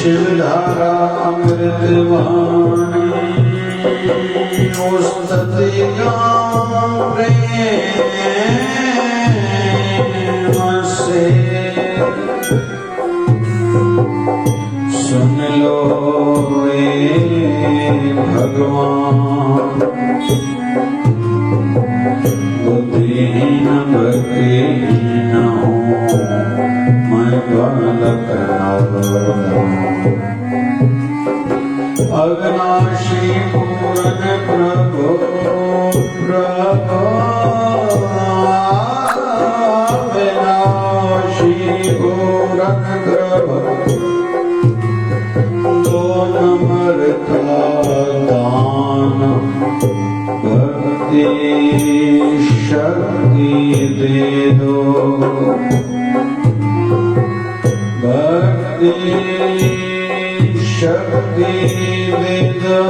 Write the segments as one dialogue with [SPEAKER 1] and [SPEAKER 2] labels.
[SPEAKER 1] शिवधारा अमृतवाणी उस्तति गाँव प्रेम से सुन लो ए भगवान बुद्धिहीन भक्तिहीन हूँ मैं बालक अविनाशी पूरन प्रभु प्रभु अविनाशी पूरन प्रभु दो नंबर का दान भक्ति शक्ति दे दो भक्ति शक्ति दे दो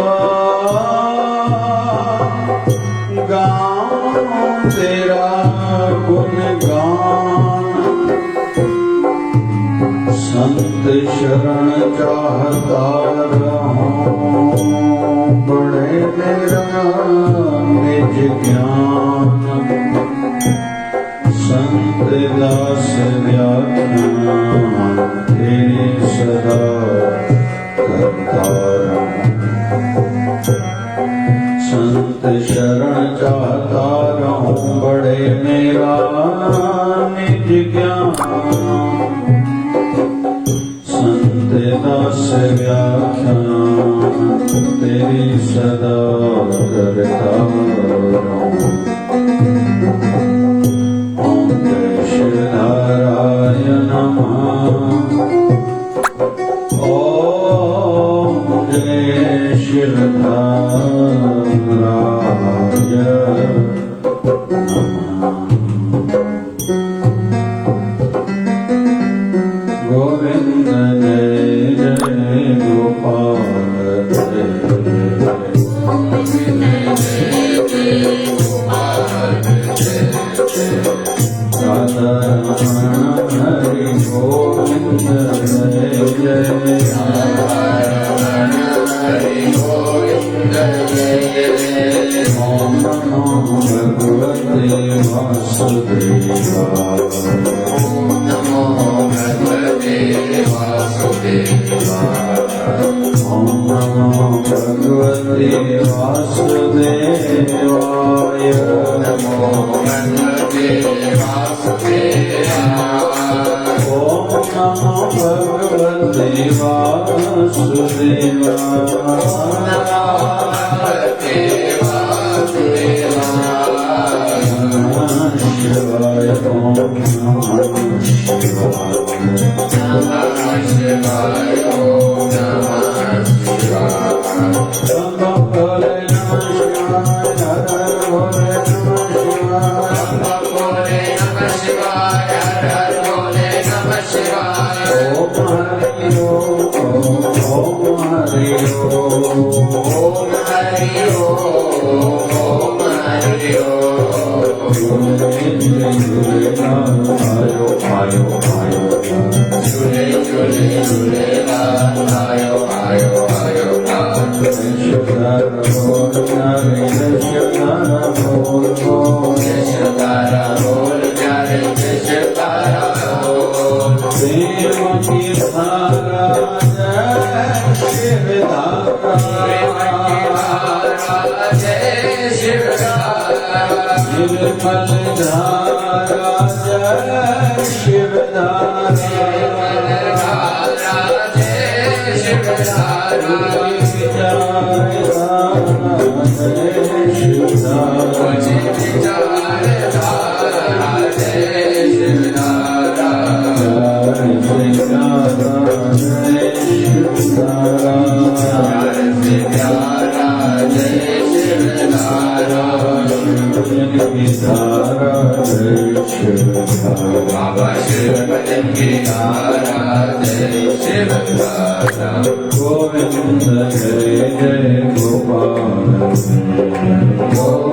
[SPEAKER 1] गाऊं तेरा गुणगान संत शरण चाहता रहूं बड़े मेरा निज ज्ञान संत दास व्याख्यान तेरे सदा करता रहूं संत शरण चाहता रहूं बड़े मेरा निज ज्ञान संत दास व्याख्यान तेरी सदा करता रहूं ओम जय शिवधाराय नमः ओम जय शिवधाराय गोविंद जय जय गोपाल जय राधा रमण हरि गोविंद जय जय ओम नमो भगवते वासुदेवाय ओम नमो भगवते वासुदेवाय नमो भगवते वासुदेवाय ओम नमो भगवते वासुदेवाय शिवाय ओम नमः शिवाय शिवाय ओम नमः शिवाय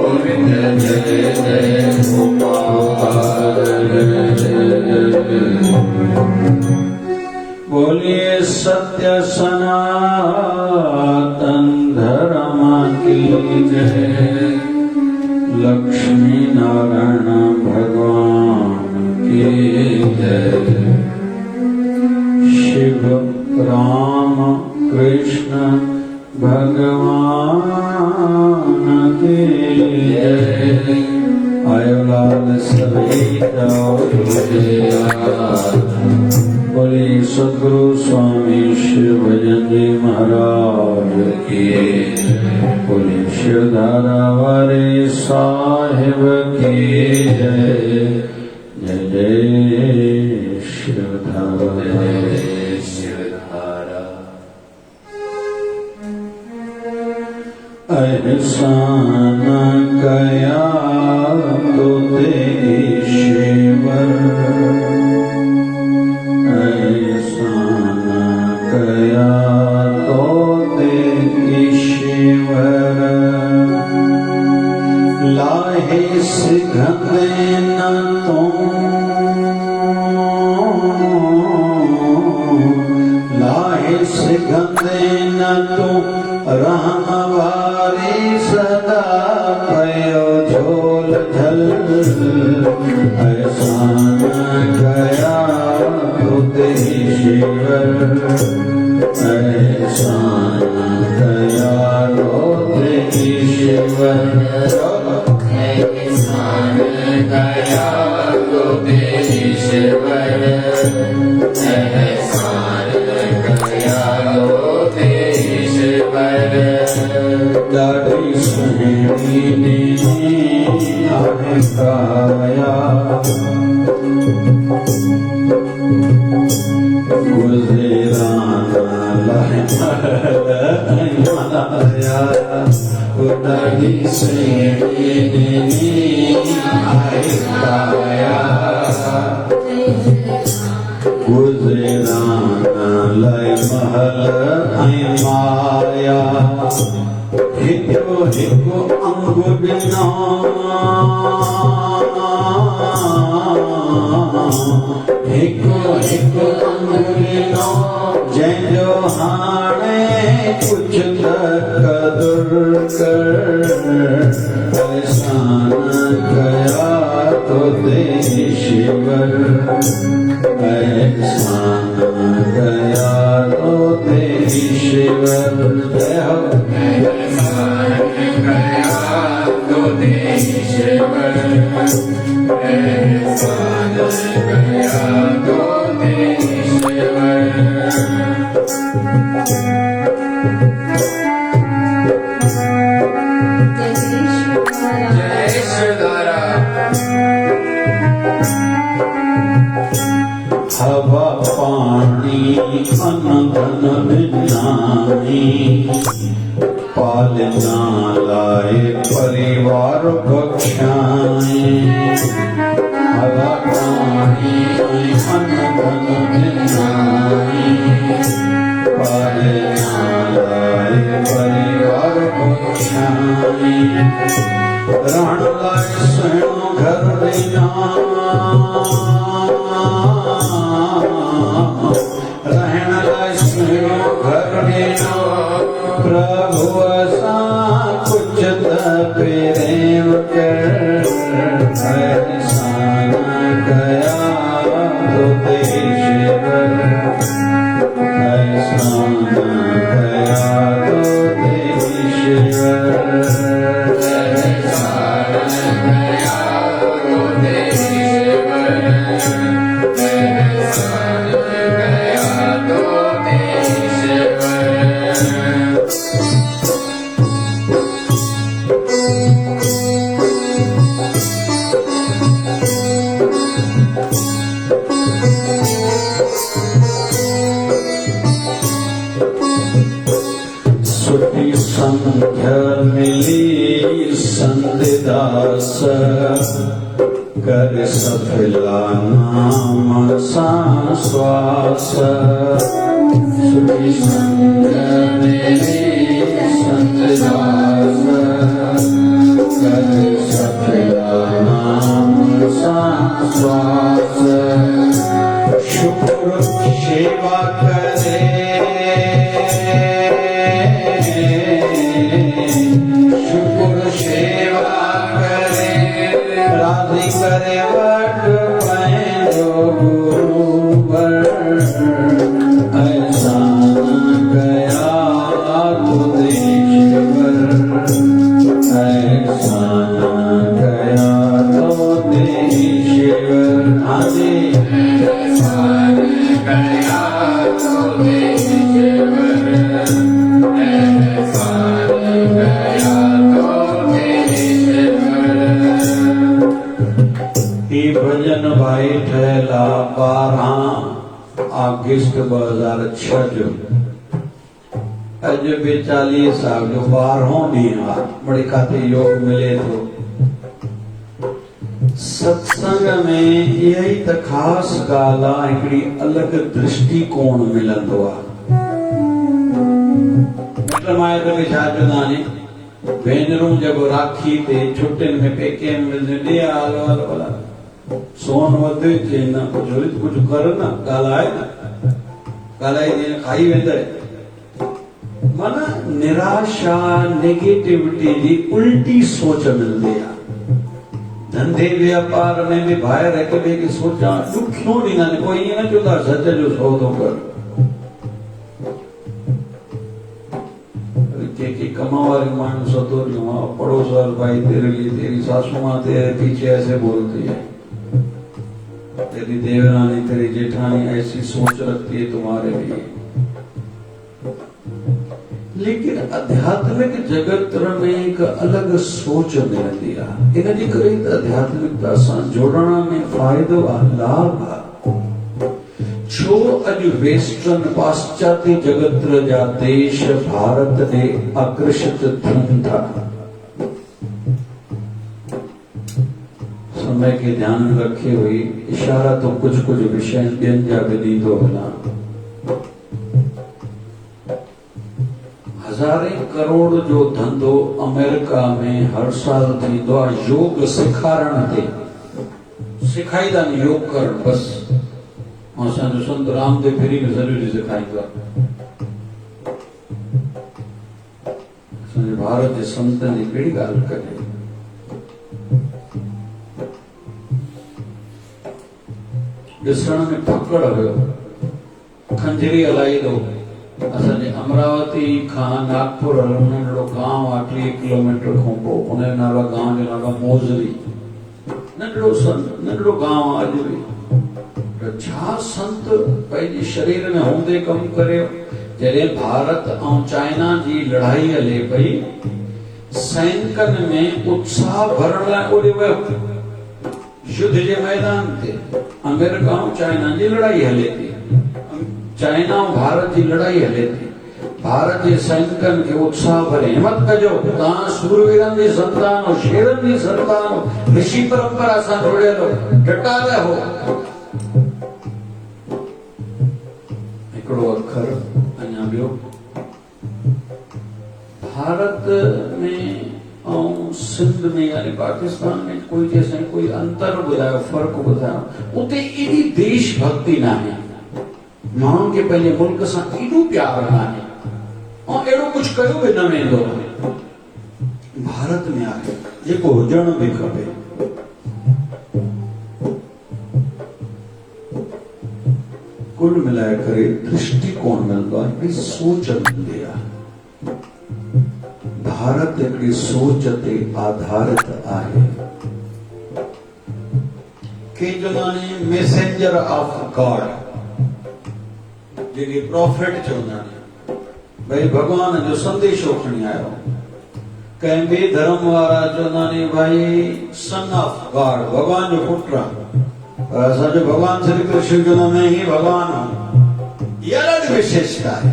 [SPEAKER 1] गोविंद जय जय गोपाल गोविंद जय जय गोपाल बोलिए सत्य सनातन धर्म की जय। लक्ष्मी नारायण भगवान की जय। शिव राम कृष्ण भगवान की जय। आयोलाल सभी बोले सदगुरु स्वामी शिव भजन जी महाराज की। बोले शिवधारा वाले साहिब की जय। जय जय शिवधारा। एहसान कया तो ईश्वर, एहसान कया तो ईश्वर। लाहे सिखते न तो, लाहे सिखते न तो रामवारी सदा पयो झोल झल। एहसान गया खुद ईश्वर, एहसान गया खुद ईश्वर। एहसान गया खुद ईश्वर, एहसान गया खुद ईश्वर। दाढ़ी सुहेड़ी ने काया, गुजराना लाया। दाढ़ी सुहेड़ी ने काया, गुजराना लाई महल माया। हिको हिको अंग बिना, हिको हिको अंग बिना। जंहिंजो हाणे कुछ त कदुर कर। एहसान कया तो ईश्वर, एहसान कया तो ईश्वर। एहसान कया तो ईश्वर, एहसान कया तो ईश्वर। जय शिवधारा। हवा पानी अन्न धन बिनाई, पालना लाए परिवार बख्शाए। हवा पानी अन्न धन बिनाई, पालना लाए परिवार बख्शाए। रण लाए स्वयं घर बिना, रहन लाए स्वयं घर बिना। प्रभु सा कुछ त प्रेम कर। एहसान गया तो ईश्वर, एहसान गया तो ईश्वर। एहसान गया तो ईश्वर, एहसान गया तो ईश्वर। सुखी संध्या मिली संतदास, कर सफला नाम सांश्वास। सुखी संध्या मिली संतदास, कर सफला नाम सांश्वास। शुक्र सेवा सेवा करे शुक्र सेवा करे राधि करे वट पैरो गुरुवर ऐसा न गया तो देशवर ऐसा न गया तो देशवर आदि भजन भाई ठहला 12 अगस्त 2006 जो अज 42 साल जो 12हों ॾींहुं आहे बड़ी काथे योग मिले थो सत्संग में इहा ई त ख़ासि ॻाल्हि आहे हिकिड़ी अलॻि दृष्टिकोण मिलंदो आहे माइट में छा चवंदा आहिनि भेनरूं जब राखी ते छुटियुनि में पेके में मिलंदियूं ॾे हलो हलो भला सोन वध जे न कुझु कर न ॻाल्हाए न ॻाल्हाए जीअं खाई वेंदे माना निराशा नेगेटिविटी जी उल्टी सोच मिलंदी आहे धंधे व्यापार में भी ॿाहिरि हिक ॿिए खे सोचा ॾुखियो ॾींदा आहिनि कोई ईअं न चवंदा सच जो सौदो कर के कमा वाले माण्हू सतोरियों पड़ोस वाले भाई तेरे लिए तेरी सासू माँ तेरे पीछे ऐसे बोलती है तेरी देवरानी तेरी जेठानी ऐसी सोच रखती है तुम्हारे लिए लेकिन आध्यात्मिक जगत में एक अलग सोच मिलंदी आहे इन जे करे आध्यात्मिकता सां जोड़ण में फ़ाइदो आहे लाभ आहे छो अॼु वेस्टर्न पाश्चात्य जगत जा देश भारत ॾे आकर्षित थियनि था समय के ध्यान में रखे हुए इशारा तो कुछ कुछ विषय ॿियनि जा बि ॾींदो वञा हज़ारें करोड़ जो धंधो अमेरिका में हर साल थींदो आहे योग सेखारण ते सेखारींदा आहिनि योग कर बस असांजो संत रामदेव फ्री में सॼो ॾींहुं सेखारींदो आहे असांजे भारत जे संतनि जी कहिड़ी ॻाल्हि कजे ॾिसण में फकड़ हुयो खंजरी हलाईंदो असांजे अमरावती खां नागपुर नंढड़ो गांव आहे 3 किलोमीटर खां पोइ उन जो नालो गांव जो नालो मोजरी नंढड़ो गांव आहे अॼु बि छा संत पंहिंजे शरीर में हूंदे कमु करे जॾहिं भारत ऐं चाइना जी लड़ाई हले पई सैनिकनि में उत्साह भरण लाइ ओॾे वियो युद्ध जे मैदान ते अमेरिका ऐं चाइना जी लड़ाई हले थी चाइना ऐं भारत जी लड़ाई हले थी भारत जे सैनिकनि खे उत्साह भरे हिमत कजो तव्हां सूरवीरनि जी संतान हो शेरनि जी संतान हो ऋषि परंपरा सां जुड़ियल हो डटा रहो हिकिड़ो अखर अञा ॿियो भारत में ऐं सिंध में यानी पाकिस्तान में कोई जैसे कोई अंतर ॿुधायो फ़र्क़ु ॿुधायो उते एॾी देशभक्ति न आहे माण्हुनि खे पंहिंजे मुल्क सां एॾो प्यार न आहे ऐं अहिड़ो कुझु कयो बि न वेंदो भारत में आहे जेको हुजण बि खपे कुल मिलाए करे दृष्टिकोण मिलंदो आहे हिकिड़ी सोच मिलंदी आहे भारत हिकिड़ी सोच ते आधारित आहे के चवंदा आहिनि messenger of God JK profit चवंदा आहिनि भाई भगवान जो संदेशो खणी आयो कंहिं ॿिए धर्म वारा चवंदा आहिनि भाई सन ऑफ गॉड भगवान जो पुट आहे असांजो भगवान श्री कृष्ण जो नाम ही भगवान आहे इहा ॾाढी विशेषता आहे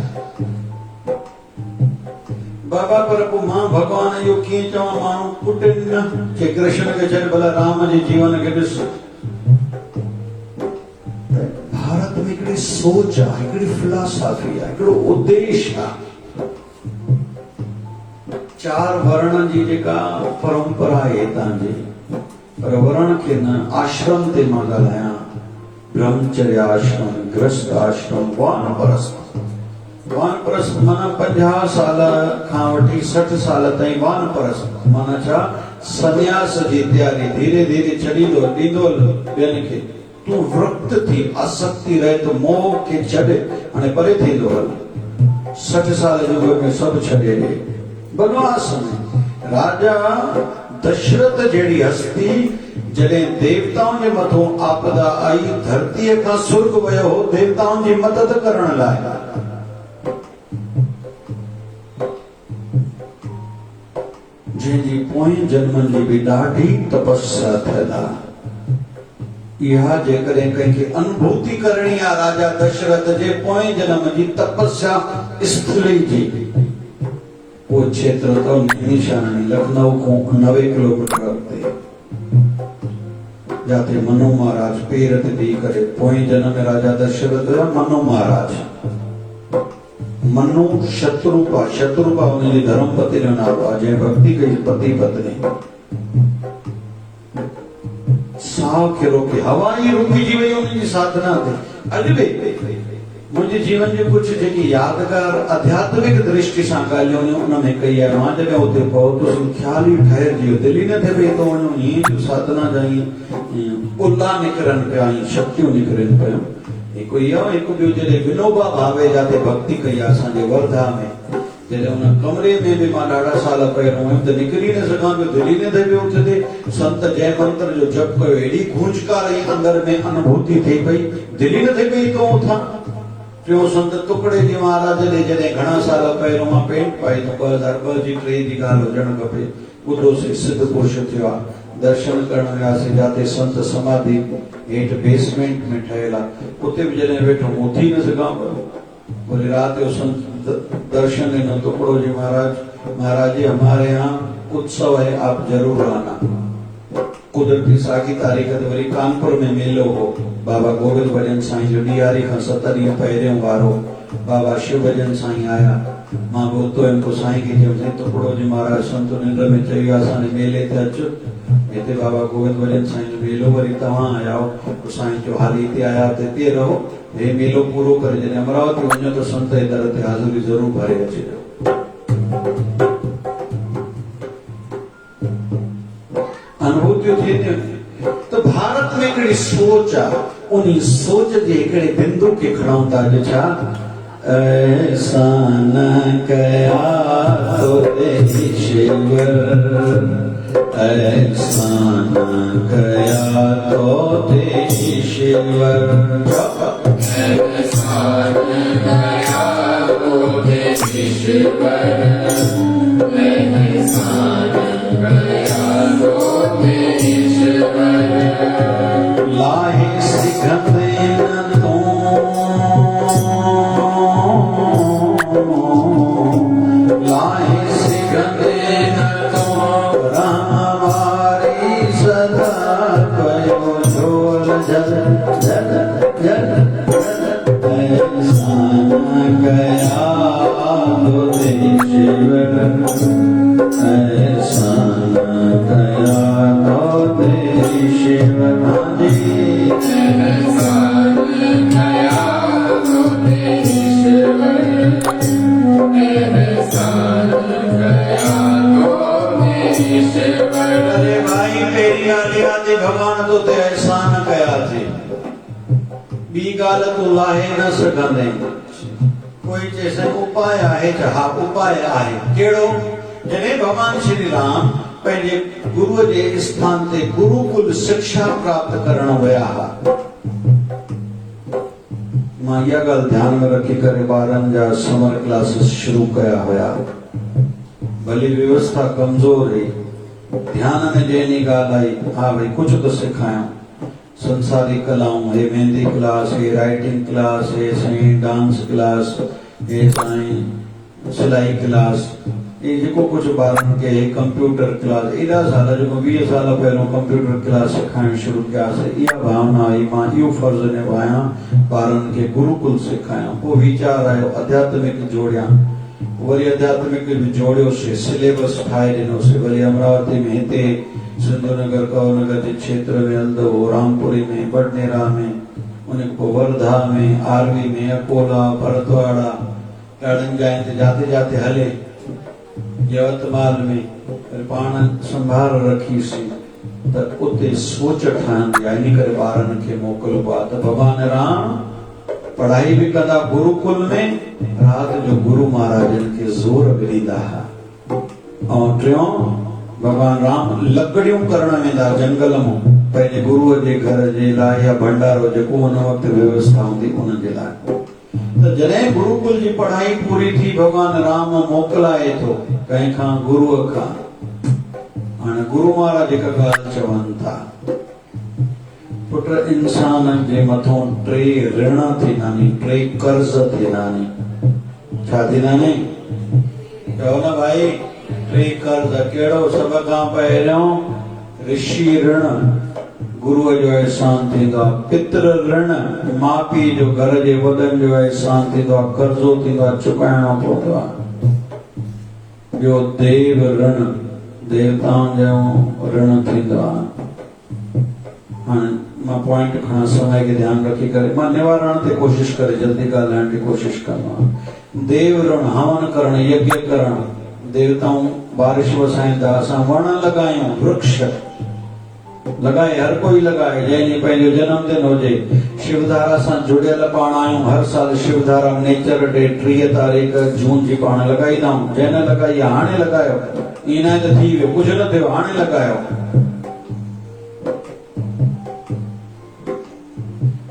[SPEAKER 1] बाबा पर पोइ मां भगवान जो कीअं चवां माण्हू पुटनि न के कृष्ण खे छॾ भला राम जे जीवन खे ॾिस भारत में हिकिड़ी सोच आहे हिकिड़ी फिलॉसफी आहे हिकिड़ो उद्देश्य आहे 4 वर्ण जी जेका परंपरा आहे हितां जी पर वर्ण खे न आश्रम ते मां ॻाल्हायां ब्रह्मचर्य आश्रम, गृहस्थ आश्रम, वानप्रस्थ। वानप्रस्थ माना 50 साल खां वठी 60 साल ताईं वानप्रस्थ माना छा? संन्यास जी तैयारी धीरे धीरे छॾींदो ॾींदो ॿियनि खे। तूं वृत थी, आसक्ति रहे तो मोह खे छॾे, हाणे परे थींदो हल। 60 साल जी उमिरि में सभु छॾे ॾे। बनवास में राजा दशरथ जहिड़ी हस्ती जॾहिं देवताउनि जे मथां आपदा आई, धरतीअ खां सुर्ग वियो हो देवताउनि जी मदद करण लाइ। जंहिंजी पोएं जन्मनि जी बि ॾाढी तपस्या थियल आहे। इहा जेकॾहिं कंहिंखे अनुभूति करणी आहे राजा दशरथ जे पोएं जन्म जी तपस्या स्थली जी, वो क्षेत्र तो निशानी लखनऊ को 90 किलोमीटर अॻिते जाते मनु महाराज पेर ते दी करे। पोएं जन्म में राजा दशरथ हुआ मनु महाराज। मनु शत्रुपा, शत्रुपा उनजी धर्मपति जो नालो आहे, जंहिं भक्ति कई पति पत्नी। साह खे रोके, हवा ई रुकिजी वई उनजी साधना ते। अॼु बि मुझे जीवन जो कुछ जेकी यादगार आध्यात्मिक दृष्टि सां ॻाल्हियूं उनमें कई आहे। मां जॾहिं उते पहुतुसि ख्याल ई ठहिजी वियो, दिलि ई न थिए पई तो वञूं। ईअं साधना जा उल्ला निकिरनि पिया, शक्तियूं निकिरनि पियूं। हिकु इहो, हिकु ॿियो जॾहिं विनोबा भावे जाते भक्ति कई आहे असांजे वर्धा में, जॾहिं उन कमरे में बि मां ॾाढा साल पहिरियों हुयुमि त निकिरी न सघां पियो, दिलि ई न थिए पियो उथंदे। संत जय मंत्र जो जप कयो, एॾी गूंजकार ई अंदर में अनुभूति थी पई, दिलि ई न थिए पई तो उथां। टियों संत टुकड़े जी महाराज ने जॾहिं घणा साल पहिरियों मां पेंट पाई त 2002 जी 3 जी ॻाल्हि हुजणु खपे, ॿुधो से सिद्ध पुरुष थियो आहे। दर्शन करण वियासीं जाते संत समाधि हेठि बेसमेंट में ठहियल आहे। उते बि जॾहिं वेठो उथी न सघां पियो। वरी राति जो संत दर्शन ॾिनो टुकड़ो जी महाराज, महाराज जी हमारे यहाँ उत्सव है, आप जरूर आना। कुदरती साॻी तारीख़ ते वरी कानपुर में मेलो हो। बाबा गोविंद भजन साईं जो ॾियारी खां 7 ॾींहं पहिरियों वारो बाबा शिव भजन साईं आया। मां बि उतो हुयुमि, साईं खे चयुमि टुकड़ो जी महाराज संत निंड में चई असांजे मेले ते अचो, हिते बाबा गोविंद भजन साईं जो मेलो, वरी तव्हां आया हो। साईं जो हाली हिते आया त हिते रहो, हे मेलो पूरो करे जॾहिं अमरावती वञो त संत जे दर ते हाज़िरी ज़रूर भरे अचिजो। अनुभूतियूं थींदियूं। तो भारत में हिकिड़ी सोच आहे, उन सोच जे हिकिड़े बिंदु खे खणूं था। छा ऐसा न कया तो ईश्वर, ऐसा न कया तो ईश्वर, ऐसा न कया तो ईश्वर, ऐसा न कया तो ईश्वर। लाहे सिखते न तो लाहे सिखते न तो रामारी सदा कयो झोल जल जल जल। ऐसा न गया तो ईश्वर, ऐसा न गया तो ईश्वर। अरे भाई तेरी आदि भगवान तो ते एहसान कया थी, बी गाल तू लाहे न सघंदे। कोई चैसे उपाय आहे, हा उपाय आहे। केड़ो? जॾहिं भगवान श्री राम पंहिंजे गुरुअ जे स्थान ते गुरुकुल शिक्षा प्राप्त करण विया हुआ। मां इहा ॻाल्हि ध्यान में रखी करे ॿारनि जा समर क्लासेस शुरू कया हुया। भली व्यवस्था कमज़ोर हुई, ध्यान में जंहिं ॻाल्हि आई, हा भई कुछ तो सिखायूं। संसारी कलाऊं, हे मेहंदी क्लास, हे राइटिंग क्लास, हे साईं डांस क्लास, हे साईं सिलाई क्लास, ये जेको कुछ ॿारनि खे कंप्यूटर क्लास, एॾा साल जेको 20 साल पहिरियों कंप्यूटर क्लास सिखाइण शुरू कयासीं। इहा भावना आई, मां इहो फर्ज़ निभायां ॿारनि खे गुरुकुल सिखायां। पोइ वीचार आयो आध्यात्मिक जोड़ियां, वरी आध्यात्मिक बि जोड़ियोसीं, सिलेबस ठाहे ॾिनोसीं। वरी अमरावती में हिते सिंधु नगर कंवर नगर जे क्षेत्र में हलंदो हो, रामपुरी में, बडनेरा में, उन्हें को वर्धा में, आरवी में, अकोला, भरतवाड़ा ॾाढनि जाइनि ते जाते जाते हले, यवतमाल में पाण संभाल रखीसीं त उते सोच ठहंदी आहे। इन करे ॿारनि खे मोकिलिबो आहे त भॻवान राम पढ़ाई भी कंदा गुरुकुल में, रात जो गुरु महाराजनि खे ज़ोर बि ॾींदा हुआ। ऐं टियों, भगवान राम लकड़ियूं करण वेंदा जंगल में पंहिंजे गुरुअ जे घर जे लाइ या भंडारो जेको उन वक़्तु व्यवस्था हूंदी उन जे लाइ। त जॾहिं गुरुकुल जी पढ़ाई पूरी थी, भगवान राम मोकिलाए थो कंहिंखां गुरुअ खां। हाणे गुरु महाराज हिकु ॻाल्हि चवनि था, पुट इंसान जे मथों टे ऋण थींदा नी, टे कर्ज़ थींदा नी। छा थींदा नी? चओ न भाई, टे कर्ज़ कहिड़ो? सभ खां पहिरियों ऋषि ऋण, गुरुअ जो एहसान थींदो आहे। पितृ ऋण, माउ पीउ जो, घर जे वॾनि जो एहसान थींदो आहे, कर्ज़ो थींदो आहे, चुकाइणो पवंदो आहे। ॿियो देव ऋण, देवताउनि जो ऋण थींदो आहे। हाणे मां पॉइंट खणा, समय के ध्यान रखी करे मां निवारण ते कोशिश करे जल्दी ॻाल्हाइण जी कोशिश कंदो। देव ऋण, हवन करण, यज्ञ करण, देवताऊं बारिश वसाईंदा, असां वण लॻायूं, वृक्ष लॻाए, हर कोई लॻाए, जंहिंजी पंहिंजो जन्मदिन हुजे। शिवधारा सां जुड़ियल पाण आहियूं, हर साल शिवधारा नेचर डे 30 तारीख़ जून जी पाण लॻाईंदा आहियूं। जंहिं न लॻाई हाणे लॻायो, ईअं न त थी वियो, कुझु न थियो, हाणे लॻायो।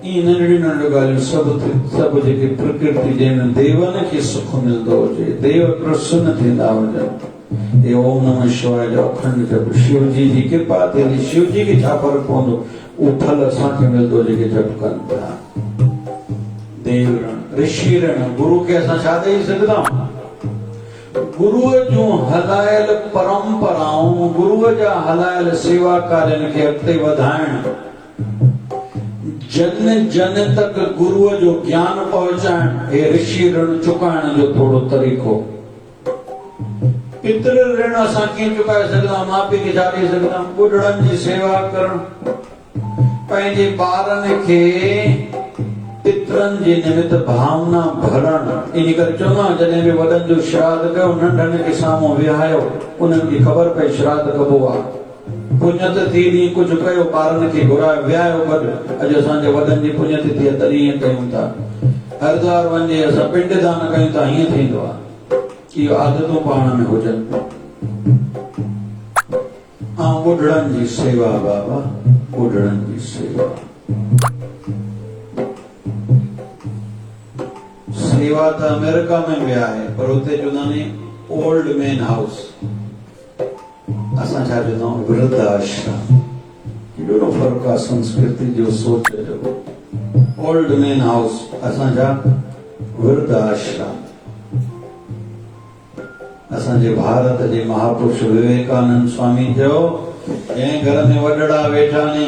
[SPEAKER 1] ईअं नंढियूं नंढियूं ॻाल्हियूं सभु जेके प्रकृति जंहिंमें देवनि खे सुख मिलंदो हुजे, देव प्रसन्न थींदा हुजनि। हे ओम नमः शिवाय जो अखंड जप, शिव जी जी कृपा थींदी। शिव जी खे छा फ़र्क़ु पवंदो? उहो फल असांखे मिलंदो जेके जप कनि था। देव ऋण, ऋषि ऋण, गुरु खे असां छा ॾेई सघंदा आहियूं? गुरुअ जूं हलायल परंपराऊं, गुरुअ जा हलायल सेवा कार्यनि खे अॻिते वधाइण, जन जन तक गुरुअ जो ज्ञान पहुचाइण, हे ऋषि ऋण चुकाइण जो थोड़ो तरीक़ो। पितृ ऋण असां कीअं चुकाए सघंदा? माउ पीउ खे छा ॾेई सघंदा? ॿुढड़नि जी सेवा करण, पंहिंजे ॿारनि खे पितरनि जे निमित्त भावना भरण। इन करे चवंदा, जॾहिं बि वॾनि जो श्राद्ध कयो, नंढनि खे साम्हूं विहायो, उन्हनि खे ख़बर पए श्राद्ध कबो आहे। पुण्यत थी ॾींहुं कुझु कयो, ॿारनि खे घुरायो, विहायो गॾु। अॼु असांजे वॾनि जी पुण्यत थी आहे, तॾहिं ईअं कयूं था। हरिद्वार वञे, असां पिंड दान कयूं था, हीअं थींदो आहे। इहो आदतूं पाण में हुजनि। ऐं ॿुढड़नि जी सेवा, बाबा ॿुढड़नि जी सेवा। सेवा त अमेरिका में भी आहे, पर उते चवंदा आहिनि ओल्ड मैन हाउस, असां छा चवंदा आहियूं वृद्ध आश्रम। केॾो फ़र्क़ु आहे संस्कृति जो, सोच जो। ओल्ड मैन हाउस, असां छा वृद्ध आश्रम। असांजे भारत जे महापुरुष विवेकानंद स्वामी चयो, जंहिं घर में वॾड़ा वेठा नी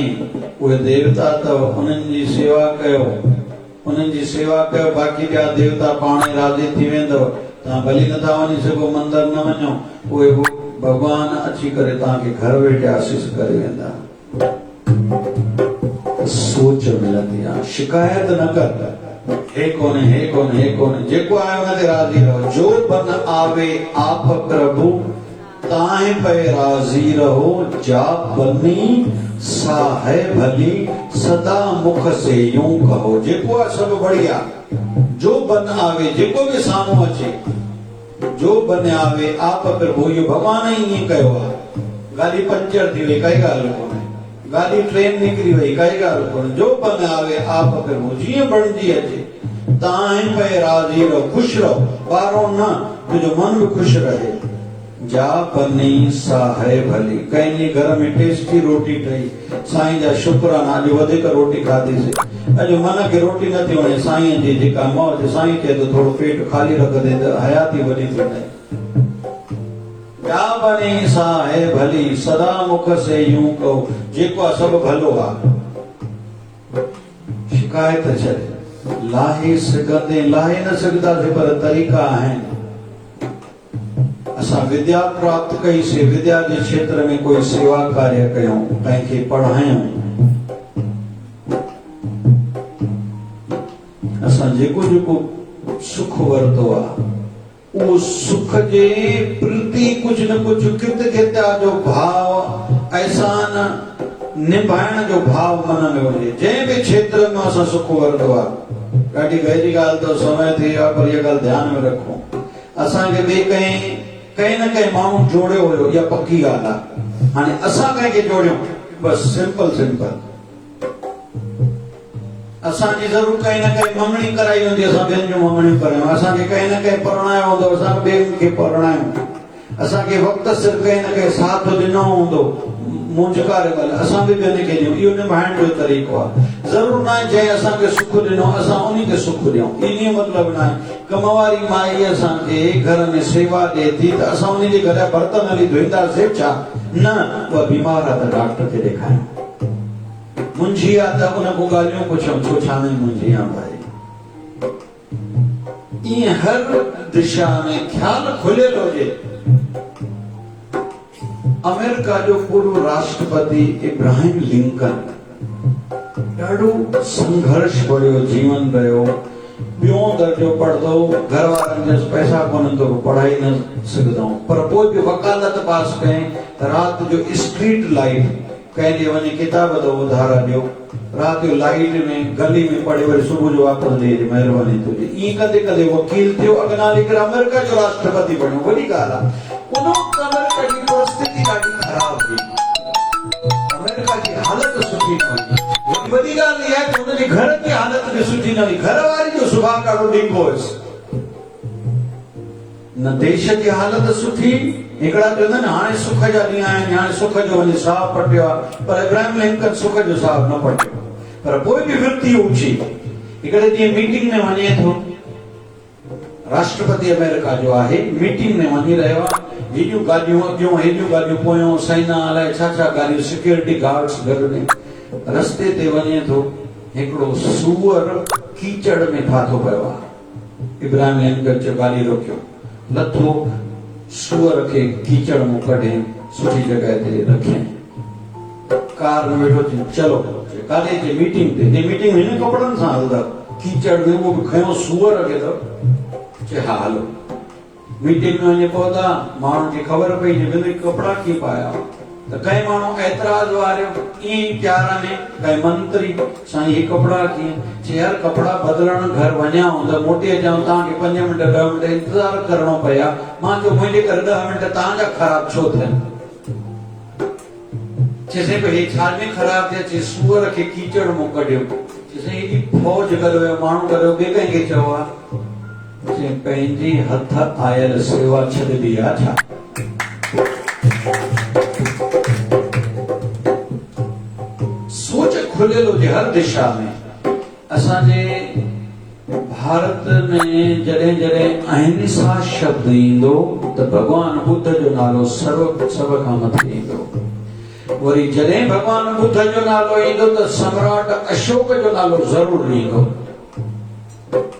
[SPEAKER 1] उहे देवता अथव, उन्हनि जी सेवा कयो, उन्हनि जी सेवा कयो, बाक़ी ॿिया देवता पाण ई राज़ी थी वेंदव। तव्हां भली नथा वञी सघो, मंदर न वञो, उहे भगवान अची करे तव्हांखे घर वेठे आशीष करे वेंदा। सोच मिलंदी आहे, शिकायत न कर, हे कोने हे कोने हे कोने, जेको आहे हुन ते राज़ी रहो। जो बन आवे आप प्रभु, ताहे पे राज़ी रहो, जा बनी सा है भली, सदा मुख से यूं कहो। जेको आहे सभु बढ़िया, जो बन आवे, जेको बि साम्हूं अचे, जो बन आवे आप प्रभु, इहो भॻवान ई ईअं कयो आहे। गाॾी पंचर थी वई, काई ॻाल्हि कोन्हे, गाॾी ट्रेन निकिरी वई, काई ॻाल्हि कोन्हे। जो बन आवे आप प्रभु, जीअं बणिजी अचे, ताहे पे राज़ी रहो, ख़ुशि रहो, ॿारो न, तुंहिंजो मन बि ख़ुशि रहे। जा बनी सा है भली, कंहिंजे घर में टेस्टी रोटी ठही, साईं जा शुक्राना, अॼु वधीक रोटी खाधीसीं, अॼु मन खे रोटी नथी वणे, साईं जी जेका मौज, साईं चए थो थोरो पेट खाली रख दे त हयाती वॾी थी वञे। जा बनी सा है भली, सदा मुख से यूं कहो, जेको आहे सभु भलो आहे। शिकायत छॾे, लाहे सघंदे लाहे न सघंदासीं, पर तरीक़ा आहिनि। असां विद्या प्राप्त कईसीं, विद्या जे क्षेत्र में कोई सेवा कार्य कयूं, कंहिंखे पढ़ायूं, असां जेको जेको सुख वरतो आहे उहो सुख जे प्रति कुछ न कुछ कृतज्ञता जो भाव, एहसान निभाइण जो भाव मन में हुजे। जंहिं बि क्षेत्र में असां सुख वरतो आहे, ॾाढी गहरी ॻाल्हि त समय थी आहे, पर इहा ॻाल्हि ध्यान में रखो। असांखे ॿिए कंहिं न कंहिं माण्हू जोड़ियो हुयो, इहा पकी ॻाल्हि आहे। हाणे असां कंहिंखे जोड़ियूं, बसि सिंपल असांजी ज़रूर कहीं न कहीं मङणी कराई हूंदी, असां ॿियनि जूं मङणियूं करियूं। असांखे कहीं न कहीं परणायो हूंदो, असां ॿियनि खे परणायूं। असांखे वक़्त सिर कहीं न कहीं साथ ॾिनो हूंदो, मुंझकारे महिल असां बि ॿियनि खे ॾियूं। इहो निभाइण जो तरीक़ो आहे। ज़रूर न आहे जंहिं असांखे सुख ॾिनो असां उन्ही खे सुख ॾियूं। इन जो मतिलबु न आहे कम वारी माई असांखे घर में सेवा ॾिए थी त असां उन्ही जे घर जा बर्तन हली धोईंदासीं छा? न, उहा बीमार आहे त डॉक्टर खे ॾेखारियूं। मुंझी आहे त उन को ॻाल्हियूं पुछूं, छो छा में मुंझी आहे भाई। ईअं हर दिशा में ख्याल खुलियल हुजे। अमेरिका जो पूर्व राष्ट्रपति इब्राहिम लिंकन ॾाढो संघर्ष भरियो जीवन रहियो। ॿियों दर्जो पढ़ंदो, घर वारनि जा पैसा कोन तो पढ़ाई न सघंदो, पर पोइ बि वकालत पास कयईं। राति जो स्ट्रीट लाइट कंहिंजे वञी किताब तो उधार ॾियो, राति जो लाइट में गली में पढ़े वरी सुबुह जो वापसि ॾे, महिरबानी तुंहिंजी। ईअं कंदे कंदे वकील थियो, अॻियां निकिरी अमेरिका जो राष्ट्रपति बणियो। वॾी ॻाल्हि आहे। उन वक़्तु अमेरिका जी परिस्थिति ॾाढी ख़राब हुई, अमेरिका जी हालत सुठी न हुई। वॾी ॻाल्हि इहा आहे त हुनजे घर जी हालत बि सुठी न हुई। घर वारी जो सुभाउ ॾाढो ॾिघो हुयुसि। न देश जी हालत सुठी। हिकिड़ा चवंदा आहिनि हाणे सुख जा ॾींहं आहिनि, हाणे सुख जो वञी साहु पटियो आहे, पर इब्राहिम लिंकन सुख जो साहु न पटियो। पर पोइ बि वृत्ति ऊची। हिकिड़े ॾींहुं मीटिंग में वञे थो, राष्ट्रपति अमेरिका जो आहे, मीटिंग में वञी रहियो आहे। हेॾियूं गाॾियूं अॻियूं, हेॾियूं गाॾियूं पोयों, सैना अलाए छा छा गाॾियूं, सिक्योरिटी गार्ड्स गॾु में। रस्ते ते वञे थो, हिकिड़ो सूअर कीचड़ में फाथो पियो आहे। इब्राहिम लिंकन चयो गाॾी रोकियो, लथो, सूअर खे कीचड़ में कढे सुठी जॻह ते रखियईं। कार में वेठो थी, चलो काॾे जे मीटिंग ते। मीटिंग हिन कपड़नि सां हलंदा, कीचड़ में उहो बि खयो सूअर खे त चए हा हलो। मीटिंग में वञी पहुता, माण्हुनि खे ख़बर पई जे कपड़ा कीअं पाया। त कंहिं माण्हू ऐतराज़ वारियो, ईअं प्यार में कंहिं मंत्री, साईं हे कपड़ा कीअं? चए यार कपड़ा बदिलण घर वञा त मोटी अचां, तव्हांखे 5 मिंट 10 मिंट इंतज़ार करणो पिया। मां चयो मुंहिंजे करे 10 मिंट तव्हांजा ख़राब छो थियनि? चइसि भई छा में ख़राब थिया? चए सूअर खे कीचड़ मां कढियो। चइसि हेॾी फौज गॾु माण्हू गॾु ॿिए कंहिंखे चयो आहे? चए पंहिंजी हथ आयल सेवा छॾी आहे छा? सोच खुलियल हुजे हर दिशा में। असांजे भारत में जॾहिं जॾहिं अहिंसा शब्द ईंदो त भगवान बुद्ध जो नालो सभ खां मथे ईंदो। वरी जॾहिं भगवान बुद्ध जो नालो ईंदो त सम्राट अशोक जो नालो ज़रूर ईंदो,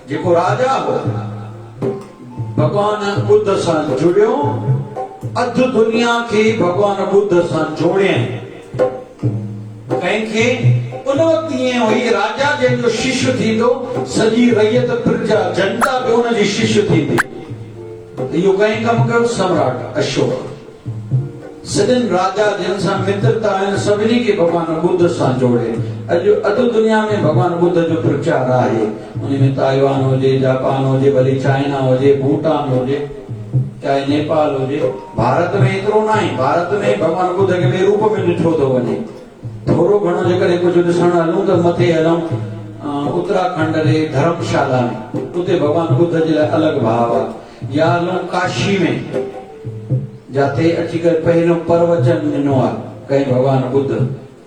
[SPEAKER 1] जेको राजा हो। भगवान बुद्ध सां जुड़ियो, अधु दुनिया खे भगवान बुद्ध सां जोड़ियईं। कंहिंखे उन वक़्तु ईअं हुई, राजा जंहिंजो शिष्य थींदो, सॼी रैयत प्रजा जनता बि उनजी शिष्य थींदी। इहो कंहिं कमु कयो? सम्राट अशोक। सॼनि राजा जिन सां मित्रता आहिनि सभिनी खे भगवान बुद्ध सां जोड़े। अॼु अधु दुनिया में भगवान बुद्ध जो प्रचार आहे। उनमें ताइवान हुजे, जापान हुजे, भली चाइना हुजे, भूटान हुजे, चाहे नेपाल हुजे। भारत में एतिरो न आहे। भारत में भगवान बुद्ध खे ॿिए रूप में ॾिठो थो वञे। थोरो घणो जेकॾहिं कुझु ॾिसण हलूं त मथे हलूं उत्तराखंड जे धर्मशाला में, उते भगवान बुद्ध जे लाइ अलॻि भाव आहे। या हलूं काशी में, जाते अची करे पहिरियों प्रवचन ॾिनो आहे कंहिं भगवान बुद्ध।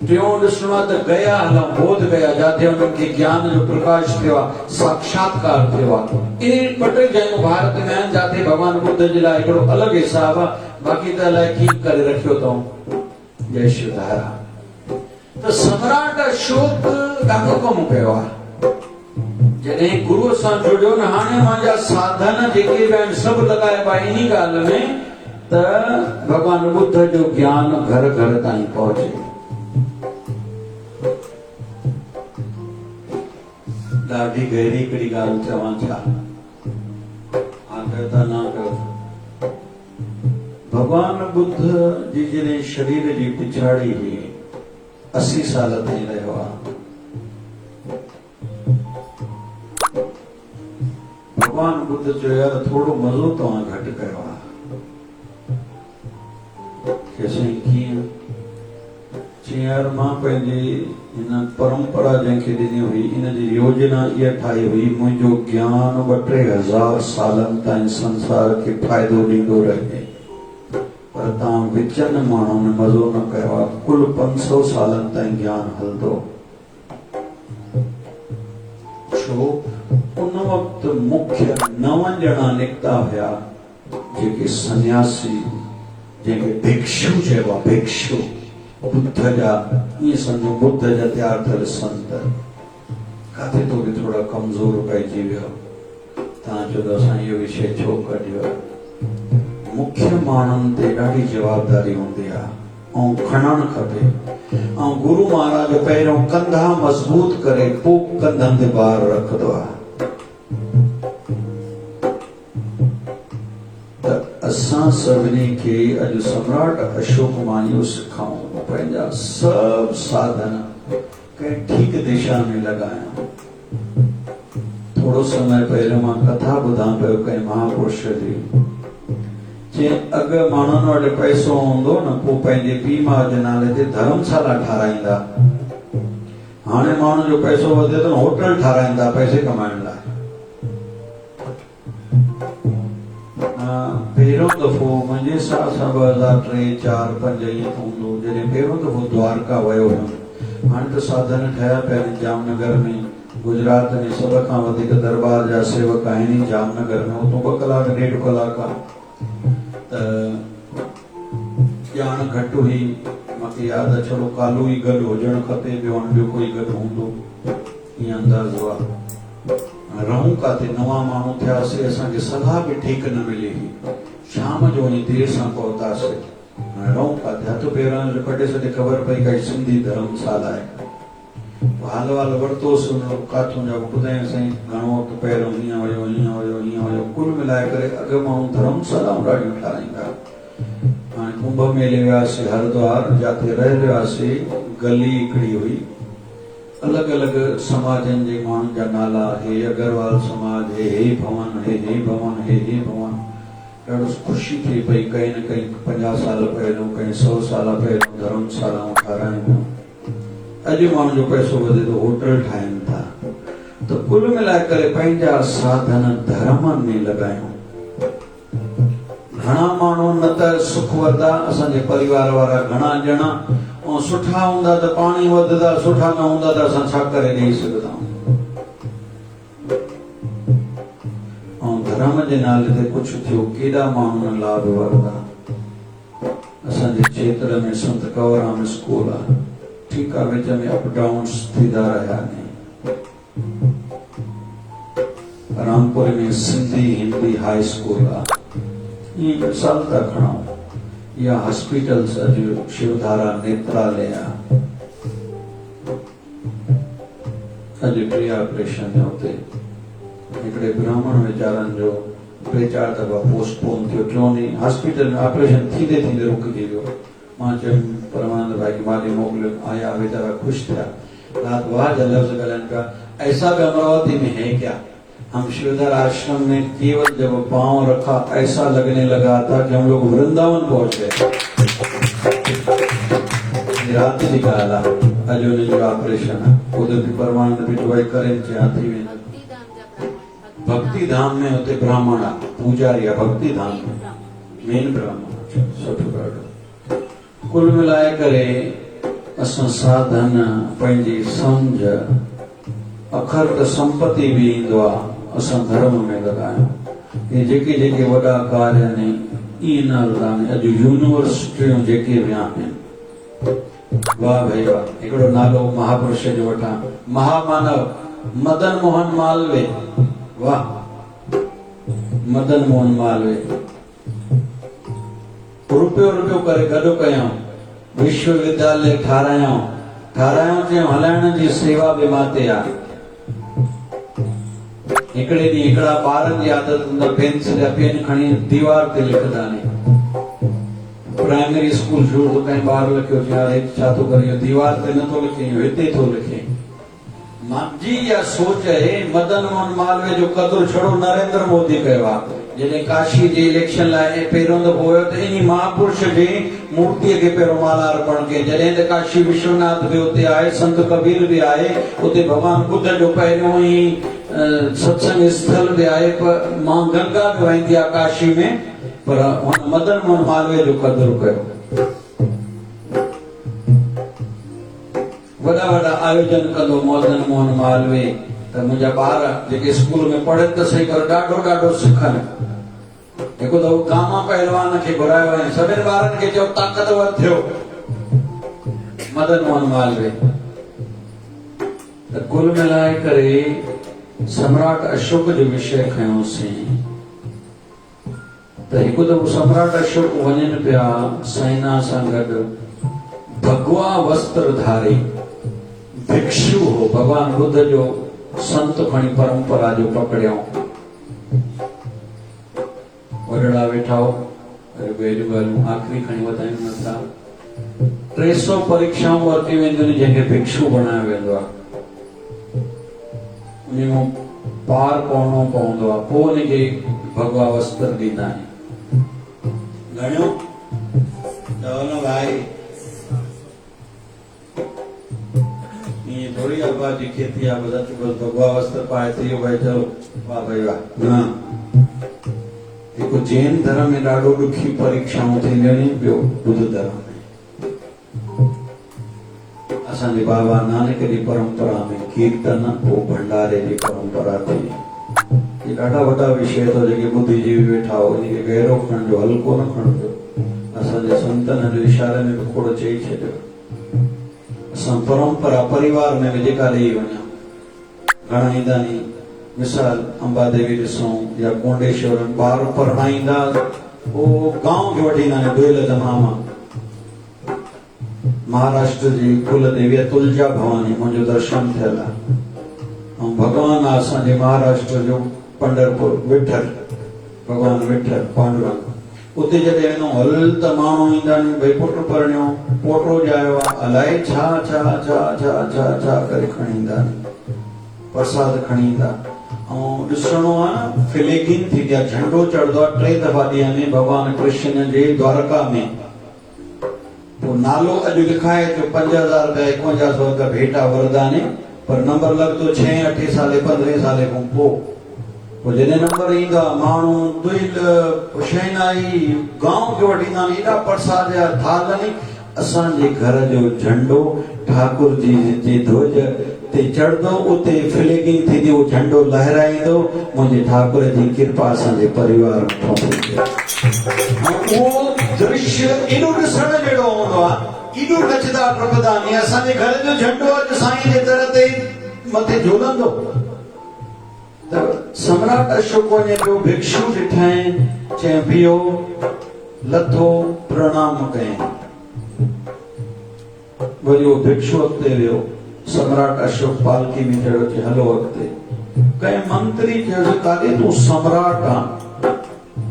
[SPEAKER 1] टियों ॾिसणो आहे त गया हलूं, बोध गया, जाते उन्हनि खे ज्ञान जो प्रकाश थियो आहे, साक्षात्कार थियो आहे। इन ॿ टे जॻहियूं भारत में आहिनि जाते भगवान बुद्ध जे लाइ हिकिड़ो अलॻि हिसाब आहे। बाक़ी त अलाए कीअं करे रखियो अथऊं। जय शिवधारा। त सम्राट अशोक ॾाढो कमु कयो आहे। जॾहिं गुरूअ सां जुड़ियो न, हाणे मुंहिंजा साधन जेके बि आहिनि सभु लॻाइबा इन ॻाल्हि में त भगवान बुद्ध जो ज्ञान घर घर ताईं पहुचे। ॾाढी गहरी हिकिड़ी ॻाल्हि चवां छा कयो था न कयो। भगवान बुद्ध जी जॾहिं शरीर जी पिछाड़ी हुई 80 साल थी रहियो आहे। भगवान बुद्ध चयो यार थोड़ो मज़ो तव्हां घटि कयो आहे। चयईं कीअं? चयईं यार मां पंहिंजी हिन परंपरा जंहिंखे ॾिनी हुई इन जी योजना इहा ठाही हुई मुंहिंजो ज्ञान 2-3 सालनि ताईं संसार खे फ़ाइदो ॾींदो रहे, पर तव्हां विचन माण्हुनि मज़ो न कयो आहे। कुल 500 सालनि ताईं ज्ञान हलंदो। छो? उन वक़्तु मुख्य 9 ॼणा निकिता हुया जेके सन्यासी, जंहिंखे भिक्षु चइबो आहे। भिक्षु बुद्ध जा ईअं सम्झो बुद्ध जा तयार थियल संत। किथे तो बि थोड़ा कमज़ोर पइजी वियो, तव्हां चओ त असां इहो विषय छो कढियो? मुख्य माण्हुनि ते ॾाढी जवाबदारी हूंदी आहे ऐं खणणु खपे। ऐं गुरु महाराज पहिरियों कंधा मज़बूत करे पोइ कंधनि ते भार रखंदो आहे। असां सभिनी खे अॼु सम्राट अशोक मां इहो सिखाऊं, पंहिंजा सभु साधन कंहिं ठीक दिशा में लॻायूं। थोरो समय पहिरियों मां कथा ॿुधां पियो कंहिं महापुरुष जी, जंहिं अॻु माण्हुनि वटि पैसो हूंदो न पोइ पंहिंजे पीउ माउ जे नाले ते धर्मशाला ठाराईंदा। हाणे माण्हुनि जो पैसो वधे थो होटल ठाराईंदा पैसे कमाइण लाइ। पहिरियों दफ़ो मुंहिंजे हिसाब सां 2003, 4, 5 ईअं हूंदो जॾहिं पहिरियों दफ़ो द्वारका वियो हुयुमि। हाणे त साधन ठहिया पिया आहिनि जामनगर में, गुजरात में सभ खां वधीक दरबार जा सेवक आहिनि जामनगर में। उतो 2 कलाक 1.5 कलाक त ॼाण घटि हुई। मूंखे यादि आहे छड़ो कालू ई गॾु हुजणु खपे, ॿियो कोई गॾु हूंदो, ईअं अंदाज़ो आहे। रहूं काथे, नवां माण्हू थियासीं, असांखे सलाह बि ठीक न मिली हुई। शाम जो वञी देरि सां पहुतासीं। रहूं काथे, हथ पेरनि जो कढे सॼे ख़बर पई काई सिंधी धर्मशाला आहे। हाल वाल वरितोसीं, काथूं जा ॿुधाईं साईं घणो वक़्तु पहिरियों हीअं हुयो। कुल मिलाए करे अॻु माण्हू धर्मशालाऊं ॾाढियूं ठाराईंदा। हाणे कुंभ मेले वियासीं हरिद्वार, जिते रहियल हुआसीं, गली हिकिड़ी हुई, अलॻि अलॻि समाजनि जे माण्हुनि जा नाला, हे अग्रवाल समाज, हे भवन, हे भवन, हे भवन। ॾाढो ख़ुशी थी पई, कहीं न कहीं 50 साल पहिरियों, कहीं 100 साल पहिरियों धर्मशालाऊं ठारायूं। अॼु माण्हुनि जो पैसो वधे थो होटल ठाहिनि था। त कुल मिलाए करे पंहिंजा साधन धर्म में लॻायूं। घणा माण्हू न त सुख वरदा, असांजे परिवार वारा घणा ॼणा, ऐं सुठा हूंदा त पाणी वधंदा, सुठा न हूंदा त असां छा करे ॾेई सघंदा आहियूं। ऐं धर्म जे नाले ते कुझु थियो, केॾा माण्हू न लाभ वरदा। असांजे क्षेत्र में संत कंवरराम स्कूल आहे, ठीकु आहे, विच में अप डाउन्स थींदा रहिया आहिनि। रामपुर में सिंधी हिंदी हाई स्कूल आहे। ईअं मिसाल था खणूं, या हॉस्पिटल्स, अॼु शिवधारा नेत्रालय आहे, अॼु 3 ऑपरेशन हुते। हिकिड़े ब्राह्मण वीचारनि जो 3-4 दफ़ा पोस्टपोन थियो, 4 ॾींहं हॉस्पिटल में ऑपरेशन थींदे रुकिजी वियो। मां चयुमि परमानंद भाई खे माली मोकिलियो, आया वीचारा ख़ुशि थिया। रात वाह जा लफ्ज़ ॻाल्हाइनि पिया, ऐसा भी अमरावती में है क्या? हम शिवधर आश्रम में केवल जब पांव रखा ऐसा लगने लगा था कि हम लोग वृंदावन पहुंच गए। रात जी ॻाल्हि आहे, अॼु हुन जो ऑपरेशन आहे। उते बि परमानंद बि दवाई करे चया थी वेंदा। भक्ति धाम में उते ब्राह्मण आहे, पूजारी आहे, भक्ति धाम में मेन ब्राह्मण। सुठो ॾाढो। कुल मिलाए करे असां साधन, पंहिंजी सम्झ, अखर त संपत्ति बि ईंदो आहे, असां धर्म में लॻायूं। हे जेके वॾा कार्य आहिनि ईअं न हलंदा आहिनि। अॼु यूनिवर्सिटियूं जेके बि आहिनि, वाह भाई वाह। हिकिड़ो नालो महापुरुष जो वठां, महामानव मदन मोहन मालवीय। वाह, मदन मोहन मालवीय। रुपयो करे गॾु कयूं, विश्वविद्यालय ठारायूं चयूं, हलाइण जी सेवा बि माते आहे। हिकिड़े ॾींहुं हिकिड़ा ॿारनि जी आदत हूंदा पेंसिल या पेन खणी दीवार ते लिखंदा आहिनि। प्राइमरी स्कूल शुरू तो कहीं ॿार लिखियो यार छा थो करे, इहो दीवार ते नथो लिखे, इहो हिते थो लिखे। मुंहिंजी इहा सोच आहे मदन मोहन मालवीय जो क़दुरु छड़ो नरेंद्र मोदी कयो आहे। जॾहिं काशी जे इलेक्शन लाइ पहिरियों दफ़ो हुयो त इन महापुरुष जी मूर्तिअ खे पहिरियों मालार्पण कई। जॾहिं त काशी विश्वनाथ बि उते आहे, संत कबीर बि आहे, उते भगवान बुद्ध जो पहिरियों ई सत्संग स्थल बि आहे। पर मां गंगा बि वेंदी आहे काशी में, पर हुन मदन मोहन मालवीय जो क़दुरु कयो। वॾा वॾा आयोजन कंदो मदन मोहन मालवीय त मुंहिंजा ॿार जेके स्कूल में पढ़नि त सही, पर ॾाढो ॾाढो सिखनि। हिकु दफ़ो गामा पहलवान खे घुरायो ऐं सभिनि ॿारनि खे चयो ताक़तवर थियो मदन मोहन मालवीय। त कुल मिलाए करे सम्राट अशोक जो विषय खयोंसीं त हिकु दफ़ो सम्राट अशोक वञनि पिया सेना सां गॾु, भगवा वस्त्र धारी भिक्षु हो, भगवान बुद्ध जो संत खणी परंपरा जो पकड़ियो। वॾड़ा वेठा हो, बेड़ियूं ॻाल्हियूं आख़िरी खणी वधायूं नथा। 300 परीक्षाऊं वरितियूं वेंदियूं आहिनि जंहिंखे भिक्षु बणायो वेंदो आहे। उनमें पार पवणो पवंदो आहे, पोइ उनखे भगवा वस्त्र ॾींदा आहिनि। घणियो चवनो भाई थोड़ी आबादी खेती आ, बस भगवा वस्त्र पाए थी भाई, चलो वाह भाई वाह। ना हिकु जैन धर्म में ॾाढो ॾुखी परीक्षाऊं थींदियूं आहिनि, ॿियो बुद्ध धर्म में। असांजे बाबा नानक जी परंपरा में कीर्तन, पोइ भंडारे जी परंपरा थी। ये ॾाढा वॾा विषय तो जेके बुद्धिजीवी वेठा हो, इनखे गहरो खणिजो, हल्को न खणिजो। असांजे संतनि जो इशारे में बि खोड़ चई छॾियो। असां परंपरा परिवार में भी जेका ॾेई वञा, घणा ईंदा नी। मिसाल अंबा देवी ॾिसूं या कोंडेश्वर, ॿार परणाईंदा उहो गांव खे वठी ईंदा आहिनि, दुहिल दमामा। महाराष्ट्र जी कुल देवी तुलजा भवानी मुंहिंजो दर्शन थियल आहे, ऐं भगवान आहे असांजे महाराष्ट्र जो पंढरपुर विठल, भगवान विठल पांडुरंग। उते जॾहिं वेंदो हल त माण्हू ईंदा आहिनि, भई पुट परिणियो, पोटो ॼायो आहे, अलाए छा छा छा छा छा छा करे खणी ईंदा आहिनि, प्रसाद खणी ईंदा। ऐं ॾिसणो आहे फ्लैगिंग थींदी आहे, झंडो चढ़ंदो आहे 3 दफ़ा ॾींहं में भगवान कृष्ण जे द्वारका में। पोइ नालो अॼु लिखाए थो 5000 रुपया 5100 रुपया भेटा वरदाने, पर नंबर लॻंदो 6 8 साले 15 साले खां पोइ जॾहिं नंबर ईंदा माण्हू दुहिल शहनाई गांव खे वठी ईंदा आहिनि, एॾा प्रसाद जा थाल आहिनि। असांजे घर जो झंडो ठाकुर जी जे ध्वज ते चढ़ंदो, उते फ्लैगिंग थींदी, उहो झंडो लहराईंदो। मुंहिंजे ठाकुर जी कृपा असांजे परिवार में ठहंदी। उहो दृश्य एॾो ॾिसण जहिड़ो हूंदो आहे, एॾो नचदा टपदा नी। असांजे घर जो झंडो अॼु साईं जे दर ते मथे झूलंदो। सम्राट अशोक ने जो भिक्षु ॾिठाई, चई पियो लथो प्रणाम कयईं। वरी वो भिक्षु अॻिते वियो, सम्राट अशोक पालकी में चढ़ो कि हलो अॻिते। कंहिं मंत्री चयोसि काॾे तूं सम्राट आहे,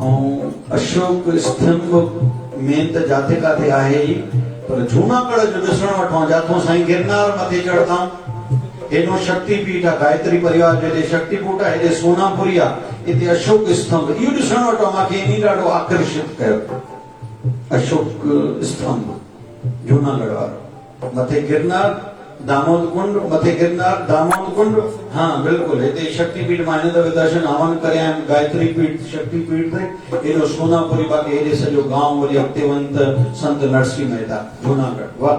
[SPEAKER 1] ऐं अशोक स्तंभ में त जाते काथे आहे ई, पर जूनागढ़ जो ॾिसण वठो, जाथों साईं गिरनार मथे चढ़ंदा। हेॾो शक्तिपीठ आहे, गायत्री परिवार जो हेॾे शक्तिपीठ आहे, हेॾे सोनापुरी आहे, हिते अशोक स्तंभ। इहो ॾिसण वठो, मूंखे इन ॾाढो आकर्षित कयो। अशोक स्तंभ जूनागढ़ वारो, मथे गिरनार दामोद कुंड, मथे गिरनार दामोद कुंड। हाँ बिल्कुल, हिते शक्तिपीठ में हिन दफ़े दर्शन हवन करे आयुमि, गायत्री पीठ शक्तिपीठ ते। हेॾो सोनापुरी, बाक़ी हेॾे सॼो गांव। वरी अॻिते वञ त संत नरसिंह मेहता जूनागढ़। वाह।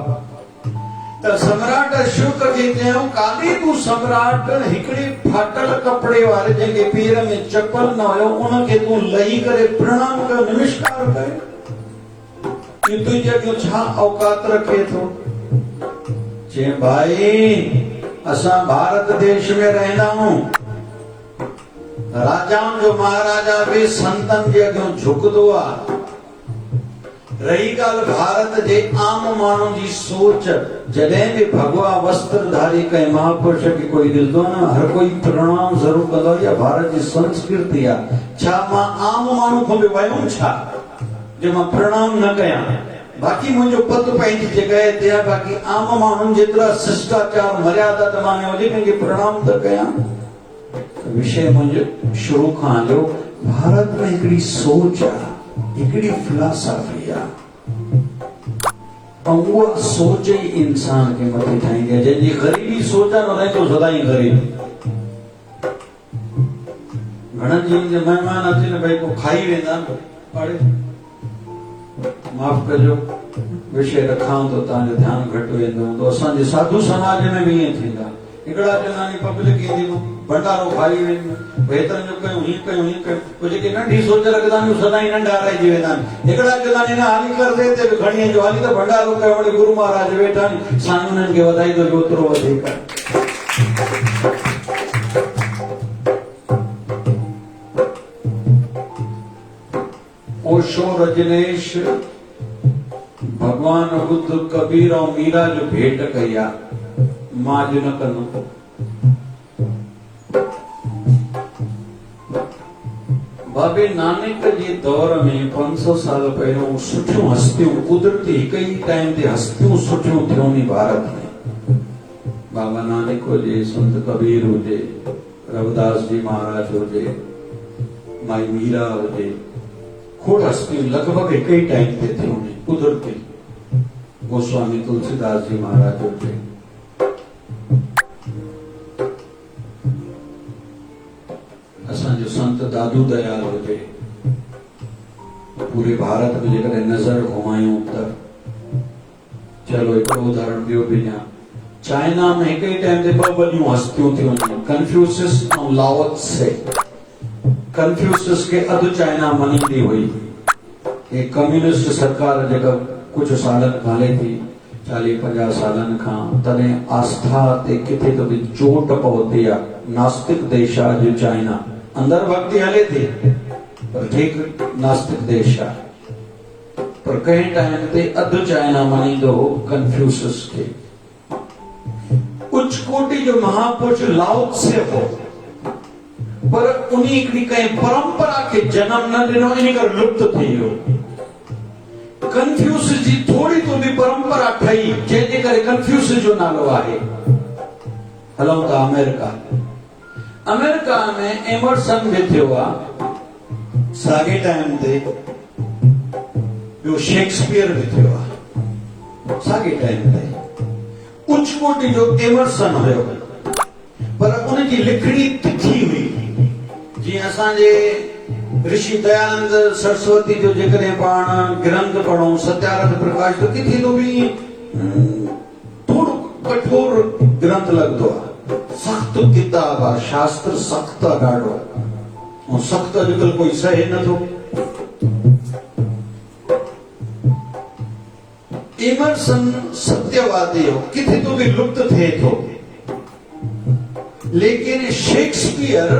[SPEAKER 1] त सम्राट अशोक खे चयूं काॾे तूं सम्राट, हिकिड़े फाटल कपिड़े वारे जंहिंखे पेर में चप्पल न हुयो, उनखे तूं लही करे प्रणाम कयो, नमस्कार कयो। तुंहिंजे अॻियां छा औकात रखे थो? चए भाई असां भारत देश में रहंदा आहियूं, राजाउनि जो महाराजा बि संतनि जे अॻियां झुकंदो आहे। रही ॻाल्हि भारत जे आम माण्हू जी सोच, जॾहिं बि भगवा वस्त्रधारी कंहिं महापुरुष खे कोई ॾिसंदो न, हर कोई प्रणाम ज़रूर कंदो। या भारत जी संस्कृति आहे। छा मां आम माण्हू खां बि वयुमि छा जो मां प्रणाम न कयां? बाक़ी मुंहिंजो पत पंहिंजी जॻह ते आहे। बाक़ी आम माण्हुनि जेतिरा शिष्टाचार मर्यादा त मां हुजे कंहिंखे प्रणाम त कयां। विषय मुंहिंजो शुरू खां जो भारत में हिकिड़ी सोच आहे, हिकिड़ी फिलॉसफी आहे, ऐं उहा सोच ई इंसान खे मथे ठाहींदी आहे। जंहिंजी ग़रीबी सोच आहे न रहंदो सदाई ग़रीब। घणनि जी महिमान अचनि भई को खाई वेंदा पाड़े, माफ़ कजो विषय रखां तो तव्हांजो ध्यानु घटि वेंदो। तो असांजे साधु समाज में बि ईअं थींदा। हिकिड़ा ॼणानी पब्लिक ईंदी भंडारो खाई वेंदी, हेतिरनि जो कयूं, हीअं कयूं, हीअं कयूं। पोइ जेके नंढी सोच रखंदा आहिनि सदाई नंढा रहिजी वेंदा आहिनि। हिकिड़ा ॼणानी न हाली कर दे ते बि खणी अचो, हाली त भंडारो कयो, वरी गुरु महाराज वेठा आहिनि, साईं उन्हनि खे वधाई दो ओतिरो वधीक। ओशो रजनेश भगवान बुद्ध कबीर और मीरा जो भेंट कई आहे, मां जो न कंदो। बाबे नानक जे दौर में 500 साल पहिरियों सुठियूं हस्तियूं कुदरती हिक ई टाइम ते हस्तियूं सुठियूं थियूं नी भारत में। बाबा नानक हुजे, संत कबीर हुजे, रविदास जी महाराज हुजे, माई मीरा हुजे, खोड़ हस्तियूं लगभग हिक ही टाइम ते थियूं नी कुदरती। गोस्वामी तुलसीदास जी महाराज हुजे, असांजो संत दादू दयाल हुजे। पूरे भारत में जेकॾहिं नज़र घुमायूं त चलो हिकिड़ो उदाहरण ॿियो बि ॾियां। चाइना में हिक ई टाइम ते ॿ वॾियूं हस्तियूं थियूं आहिनि, कन्फ्यूशियस ऐं लाओ त्से। कन्फ्यूशियस खे अधु चाइना मञींदी हुई। हे कम्युनिस्ट सरकार जेका कुझु सालनि खां हले थी, 40-50 सालनि खां, तॾहिं आस्था ते किथे त बि चोट पहुती आहे। नास्तिक देश आहे जो चाइना, अंदर भक्ति हले थी पर ठीक नास्तिक देश आहे। पर कंहिं टाइम ते अधु चाइना मञींदो हो कन्फ्यूशियस खे। उच्च कोटि जो महापुरुष लाओ त्से हो, पर उन हिकिड़ी कंहिं परंपरा खे जन्म न ॾिनो, इन करे लुप्त थी वियो। कन्फ्यूशियस जी थोड़ी तो भी परंपरा ठही, जंहिंजे करे कन्फ्यूशियस जो नालो आहे। हलूं था अमेरिका। अमेरिका में एमरसन भी थियो आहे साॻे टाइम ते, ॿियो शेक्सपियर भी थियो आहे साॻे टाइम ते। उच्च कोटि जो एमरसन हुयो, पर उनजी लिखणी तिखी हुई। जीअं असांजे ऋषि दयानंद सरस्वती जो जेकॾहिं पाण ग्रंथ पढ़ूं, सत्याग्रह प्रकाश, तो किथे तो भी थोड़ो कठोर ग्रंथ लगदो आहे। सख्त किताब आहे, शास्त्र सख्त आहे ॾाढो, ऐं सख्त अॼुकल्ह कोई सहे नथो। एमरसन सत्यवादी हो, किथे तो भी लुप्त थिए थो। लेकिन शेक्सपियर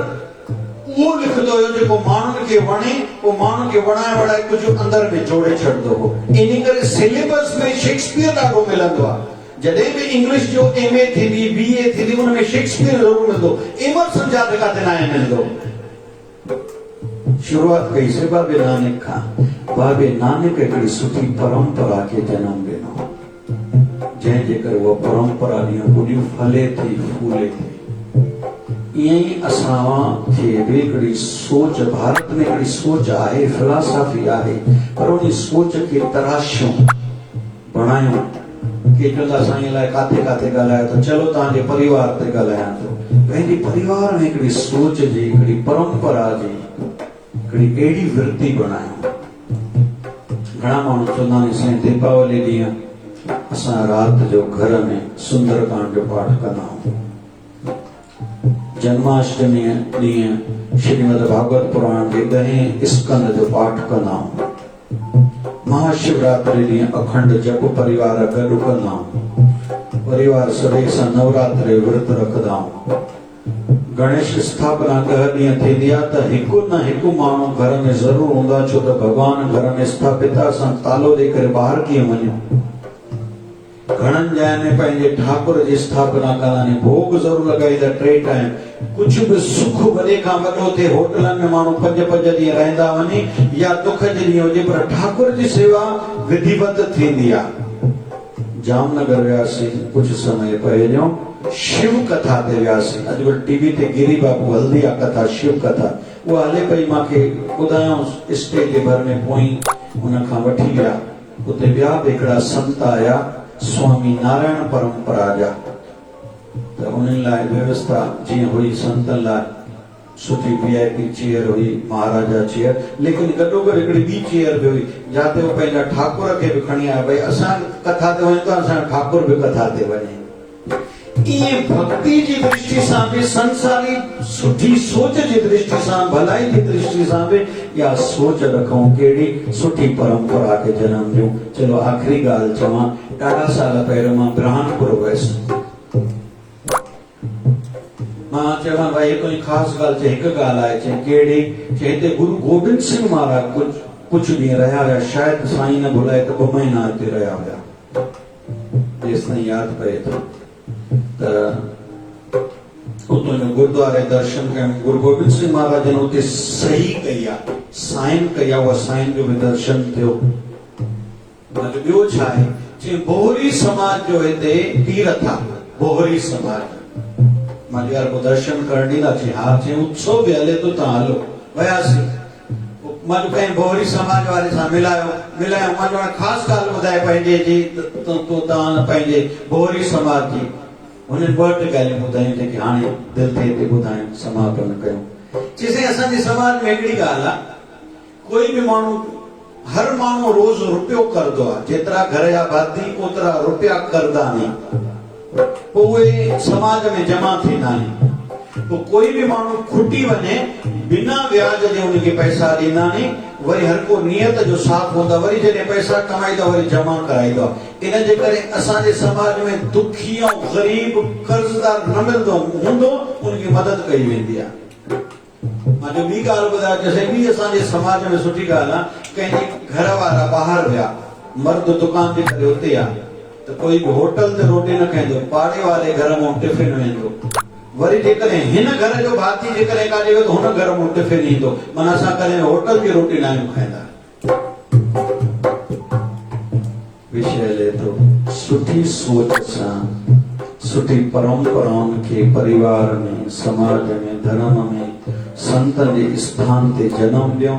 [SPEAKER 1] उहो लिखंदो हुयो जेको माण्हुनि खे वणे, पोइ माण्हुनि खे वणाए वणाए कुझु अंदर में जोड़े छॾंदो हो। इन करे सिलेबस में शेक्सपियर ॾाढो मिलंदो आहे। जॾहिं बि इंग्लिश जो MA थींदी, BA थींदी, उन में शेक्सपियर ज़रूर मिलंदो। एमरसन जा त किथे न मिलंदो। शुरूआत कई से बाबे नानक खां। बाबे नानक हिकिड़ी सुठी परंपरा खे जनम ॾिनो, जंहिंजे करे उहा परंपरा ॾींहुं ॿुॾियूं फले थी, फूले थी। ईअं ई असां खे बि हिकिड़ी सोच, भारत में हिकिड़ी सोच आहे, फिलॉसफी आहे, पर उन सोच खे तराशियूं, बणायूं। के चवंदा साईं लाइ काथे काथे ॻाल्हायो त चलो तव्हांजे परिवार ते ॻाल्हायां थो। पंहिंजे परिवार में हिकिड़ी सोच जी, हिकिड़ी परंपरा जी हिकिड़ी अहिड़ी वृत्ति बणायूं। घणा माण्हू चवंदा आहिनि साईं दीपावली ॾींहुं असां राति जो घर में सुंदरकांड जो पाठ कंदा आहियूं, जन्माष्टमी ॾींहुं श्रीमद भागवत पुराण जे 10 स्कंद जो पाठ कंदा आहियूं, महाशिवरात्रि ॾींहुं अखंड जप परिवार गॾु कंदा आहियूं, परिवार सभई सां नवरात्रि व्रत रखंदा आहियूं, गणेश स्थापना 10 ॾींहं थींदी आहे त हिकु न हिकु माण्हू घर में ज़रूरु हूंदो आहे, छो त भॻवान घर में स्थापित आहे। असां तालो ॾेई करे ॿाहिरि कीअं वञूं? घणनि जॻहनि में पंहिंजे ठाकुर जी स्थापना कंदा आहिनि, भोग ज़रूरु लॻाईंदा 3 टाइम। कुझु बि सुख वॾे खां वॾो थिए, होटलनि में माण्हू 5-5 ॾींहं रहंदा वञी, या दुख जे ॾींहुं हुजे, पर ठाकुर जी सेवा विधिवत थींदी आहे। जामनगर वियासीं कुझु समय पहिरियों, शिव कथा ते वियासीं। अॼुकल्ह टीवी ते गिरी बाबू हलंदी आहे कथा, शिव कथा, उहा हले पई। मूंखे ॿुधायूं स्टेज भर में पोइ उन खां वठी विया। उते ॿिया बि हिकिड़ा संत आया, स्वामी नारायण परंपरा जा, त उन्हनि लाइ व्यवस्था जीअं हुई, संतनि लाइ सुठी VIP चेयर हुई, महाराजा चेयर, लेकिन गॾोगॾु हिकिड़ी ॿी चेयर बि हुई, जिते उहो पंहिंजा ठाकुर खे बि खणी आया, भई असां कथा ते वञूं था, असांजो ठाकुर बि कथा ते वञे। इएं भक्ति जी दृष्टि सां बि, संसारी सुठी सोच जी दृष्टि सां, भलाई जी दृष्टि सां बि इहा सोच रखूं, कहिड़ी सुठी परंपरा खे जनम ॾियूं। चलो आख़िरी ॻाल्हि चवां, ॾाढा साल पहिरियों मां ब्रहानपुर वियुसि। मां चवां भाई कोई ख़ासि ॻाल्हि चए, हिकु ॻाल्हि आहे, चए कहिड़ी? चए हिते गुरु गोबिंद सिंह महाराज कुझु ॾींहं रहिया हुया, शायदि साईं न भुलाए त 2 महीना हिते रहिया हुया, जेसिताईं यादि पए थो। त उतो गुरुद्वारे दर्शन कयूं, गुरु गोबिंद सिंह महाराज ने उते सही कई आहे, साइन कई आहे, उहा साइन जो बि दर्शन थियो। मतलब ॿियो छा आहे? चई बोहरी समाज जो हिते तीर्थ आहे, बोहरी समाज। मां यार को दर्शन करण ॾींदा? चई हा। चई उत्सव बि हले थो, तव्हां हलो। वियासीं, मां कंहिं बोहरी समाज वारे सां मिलायो। मां चयो ख़ासि ॻाल्हि ॿुधाए पंहिंजे जी, तव्हां पंहिंजे बोहरी समाज जी। उन्हनि 2-3 ॻाल्हियूं ॿुधायूं जेके हाणे दिलि थिए थी ॿुधायूं, समापन कयूं। चई असांजे समाज में हिकिड़ी ॻाल्हि आहे, कोई बि माण्हू, हर माण्हू रोज़ रुपयो करदो आहे, जेतिरा घर जा भाती ओतिरा रुपया करदा नहीं, पोइ उहे समाज में जमा थींदा आहिनि। पोइ कोई बि माण्हू खुटी वञे, बिना व्याज जे उनखे पैसा ॾींदा नहीं, वरी हर को नियत जो साथ हूंदा, वरी जॾहिं पैसा कमाईंदा वरी जमा कराईंदा। इन जे करे असांजे समाज में दुखी ऐं ग़रीब कर्ज़दार न मिलंदो हूंदो, उनखे मदद कई वेंदी आहे। मां जो ॿी ॻाल्हि ॿुधायां, जैसे ॿी असांजे समाज में सुठी ॻाल्हि आहे, कंहिंजे घर वारा ॿाहिरि विया, मर्द दुकान जे करे उते आहे, त कोई बि होटल ते रोटी न खाईंदो, पाड़े वारे घर मां टिफिन वेंदो। वरी जेकॾहिं हिन घर जो भाती जेकॾहिं काॾे वियो त हुन घर मां टिफिन ईंदो। माना असां कॾहिं होटल जी रोटी न आहियूं खाईंदा। विषय ले तो सुठी सोच सां, सुठी परंपराउनि खे परिवार में, समाज में, धर्म में, संतनि जे स्थान ते जनम ॾियूं,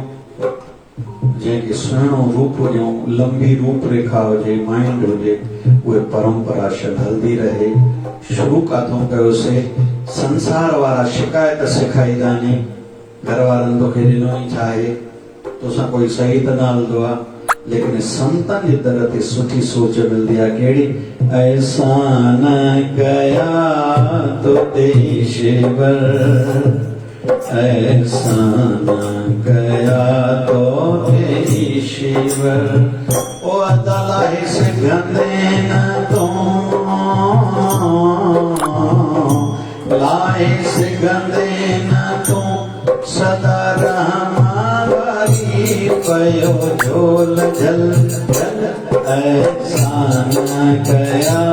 [SPEAKER 1] जंहिंखे सुहिणो रूप ॾियूं, लंबी रूपरेखा हुजे, माइंड हुजे, उहे परंपरा हलंदी रहे। शुरू काथों कयोसीं, संसार वारा शिकायत सेखारींदा आहिनि, घर वारनि तोखे ॾिनो ई छा आहे, तोसां कोई सही त न हलंदो आहे, लेकिन संतन जे दर ते सुठी सोच मिलदी आहे। कहिड़ी? ऐसा न कया तो देशवर, ऐसा न कया तो देशवर, ओ अदला हिस गंदे न तो लाए से गंदे न तो सदा रहमारी पयो झोल झल झल, ऐसा न कया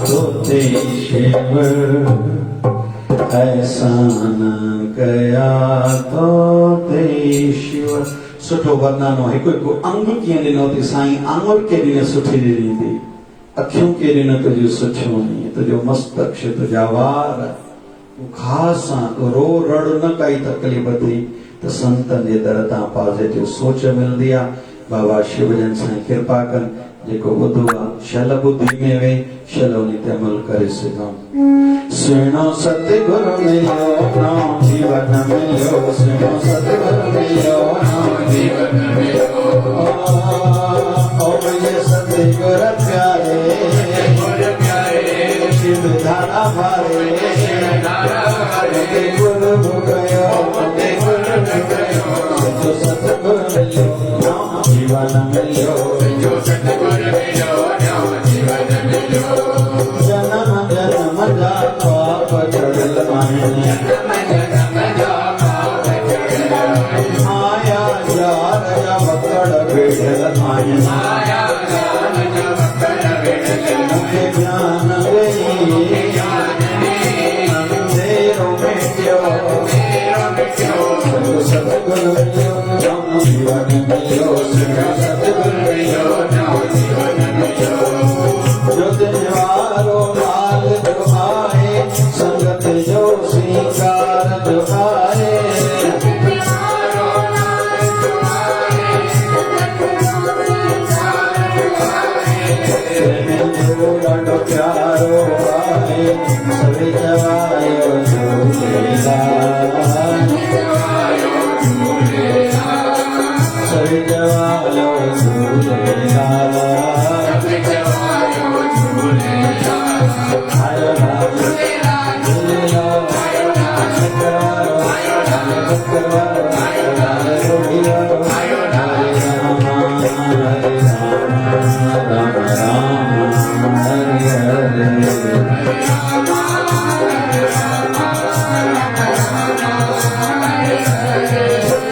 [SPEAKER 1] तो देशवर, ऐसा न कया तो देशवर। सुठो वर्णनो, हिकु हिकु अंग कीअं ॾिनो थी साईं, आंगुर के ॾिन सुठी ॾिनी थी, अखियूं के ॾिन तुंहिंजूं सुठियूं, तुंहिंजो मस्तक, तुंहिंजा वार, ख़ासि सां तो रो रड़ न काई तकलीफ़ थी त संतनि जे दर तां पॉजिटिव सोच मिलंदी आहे। बाबा शिवजन साईं कृपा कनि, जेको ॿुधो आहे शल ॿुधी में वे, शल उन ते अमल करे सघूं। सुहिणो सतगुरु मिलियो नओं जीवन मिलियो, सुहिणो सतगुरु मिलियो नओं जीवन मिलियो, ओ मुंहिंजे सतगुरु प्यारे, शिव धारा भारे, गुरु गयो, जो सतगुरु मिलियो नओं जीवन मिलियो, जो सतगुरु मिलियो नओं जीवन मिलियो। जन्म जन्म जा पाप चढ़ल आहिनि, विठल माया माया मुखे ज्ञान गई अंधेरो मिट्यो सतगुण मिलो नव जीवन मिलो सतगुण मिलो नव जीवन मिलो जो दिनवारो माल जो आए संगत जो स्वीकार जो आए ॾाढो प्यारो आहे सभी जवायो झूलेलाल सभी जवायो झूलेलाल आयो राम झूलेलाल शंकरवारो शंकरवारो रोहियारो हरे Ram Ram Ram Hare Hare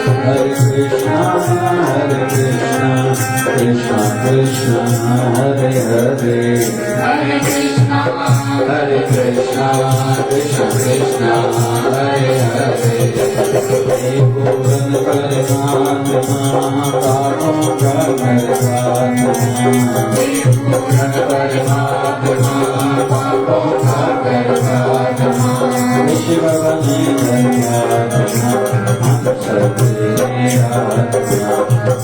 [SPEAKER 1] Hare Krishna Krishna Krishna Hare Hare Hare Krishna Krishna Krishna Hare Hare Ek Puran Paramatma Paapon ka Parmatma Ek Puran Paramatma Paapon ka Parmatma Vishwavani Dharmatma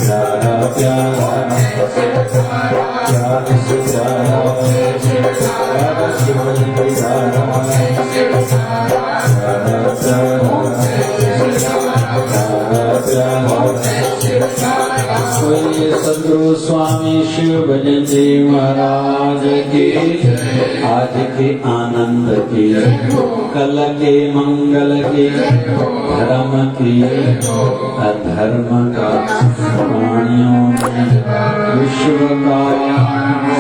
[SPEAKER 1] प्यारा प्यारा प्यार से प्यारा प्यारा शिवन प्यारा प्यारा प्यारा बोलिए सद्गुरु स्वामी शिव भजन जी महाराज की आज के आनंद की कल के मंगल की धर्म की अधर्म का प्राणियों में विश्व का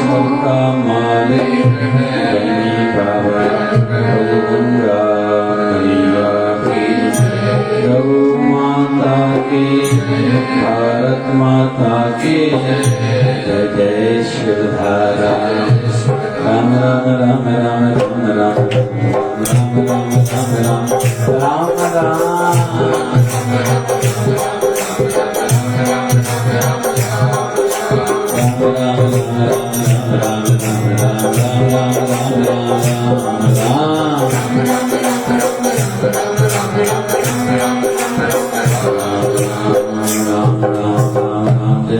[SPEAKER 1] सबका मालिक बनी बाबा गंगा मैया की गौ माता की भारत माता की जय जय शिवधारा राम राम राम राम राम राम राम राम राम राम राम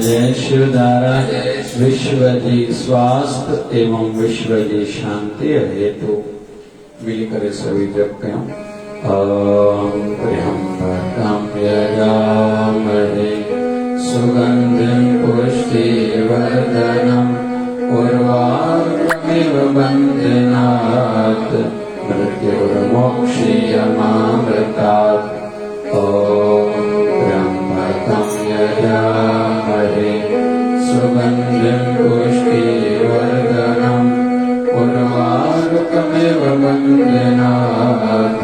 [SPEAKER 1] जय शिवधारा विश्व की स्वास्थ्य एवं विश्व की शांति हेतु मिलकर सभी जप करें त्र्यंबकं यजामहे सुगंधिं पुष्टिवर्धनम् उर्वारुकमिव बन्धनात् मृत्युर्मोक्षीयमामृतात् त्र्यंबकं यजामहे सुगंधिं पुष्टिवर्धनम् उर्वारुकमिव बन्धनात्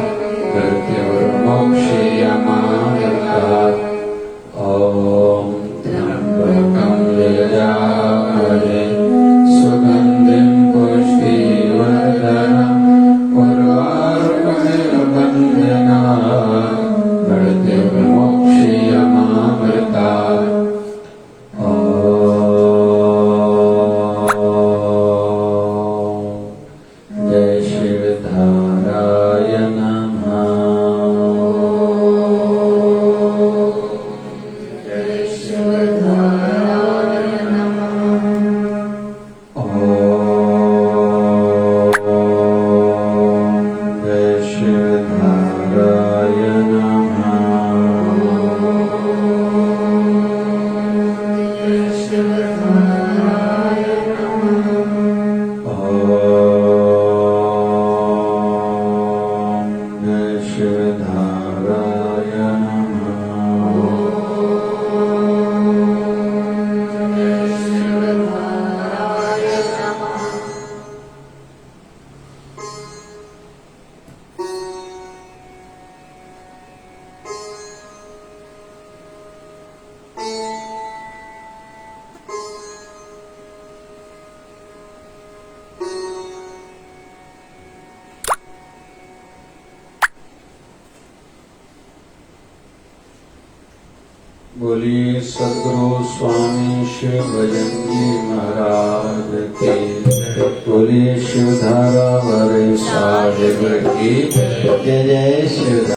[SPEAKER 1] मृत्युर्मोक्षीयमामृतात् त्र्यंबकं यजामहे सुगंधिं पुष्टिवर्धनम् उर्वारुकमिव बन्धनात् बोलिए सद्गुरु स्वामी शिव भजन जी महाराज की। बोलिए शिवधारा वरे साहेब की जय। जय शिव।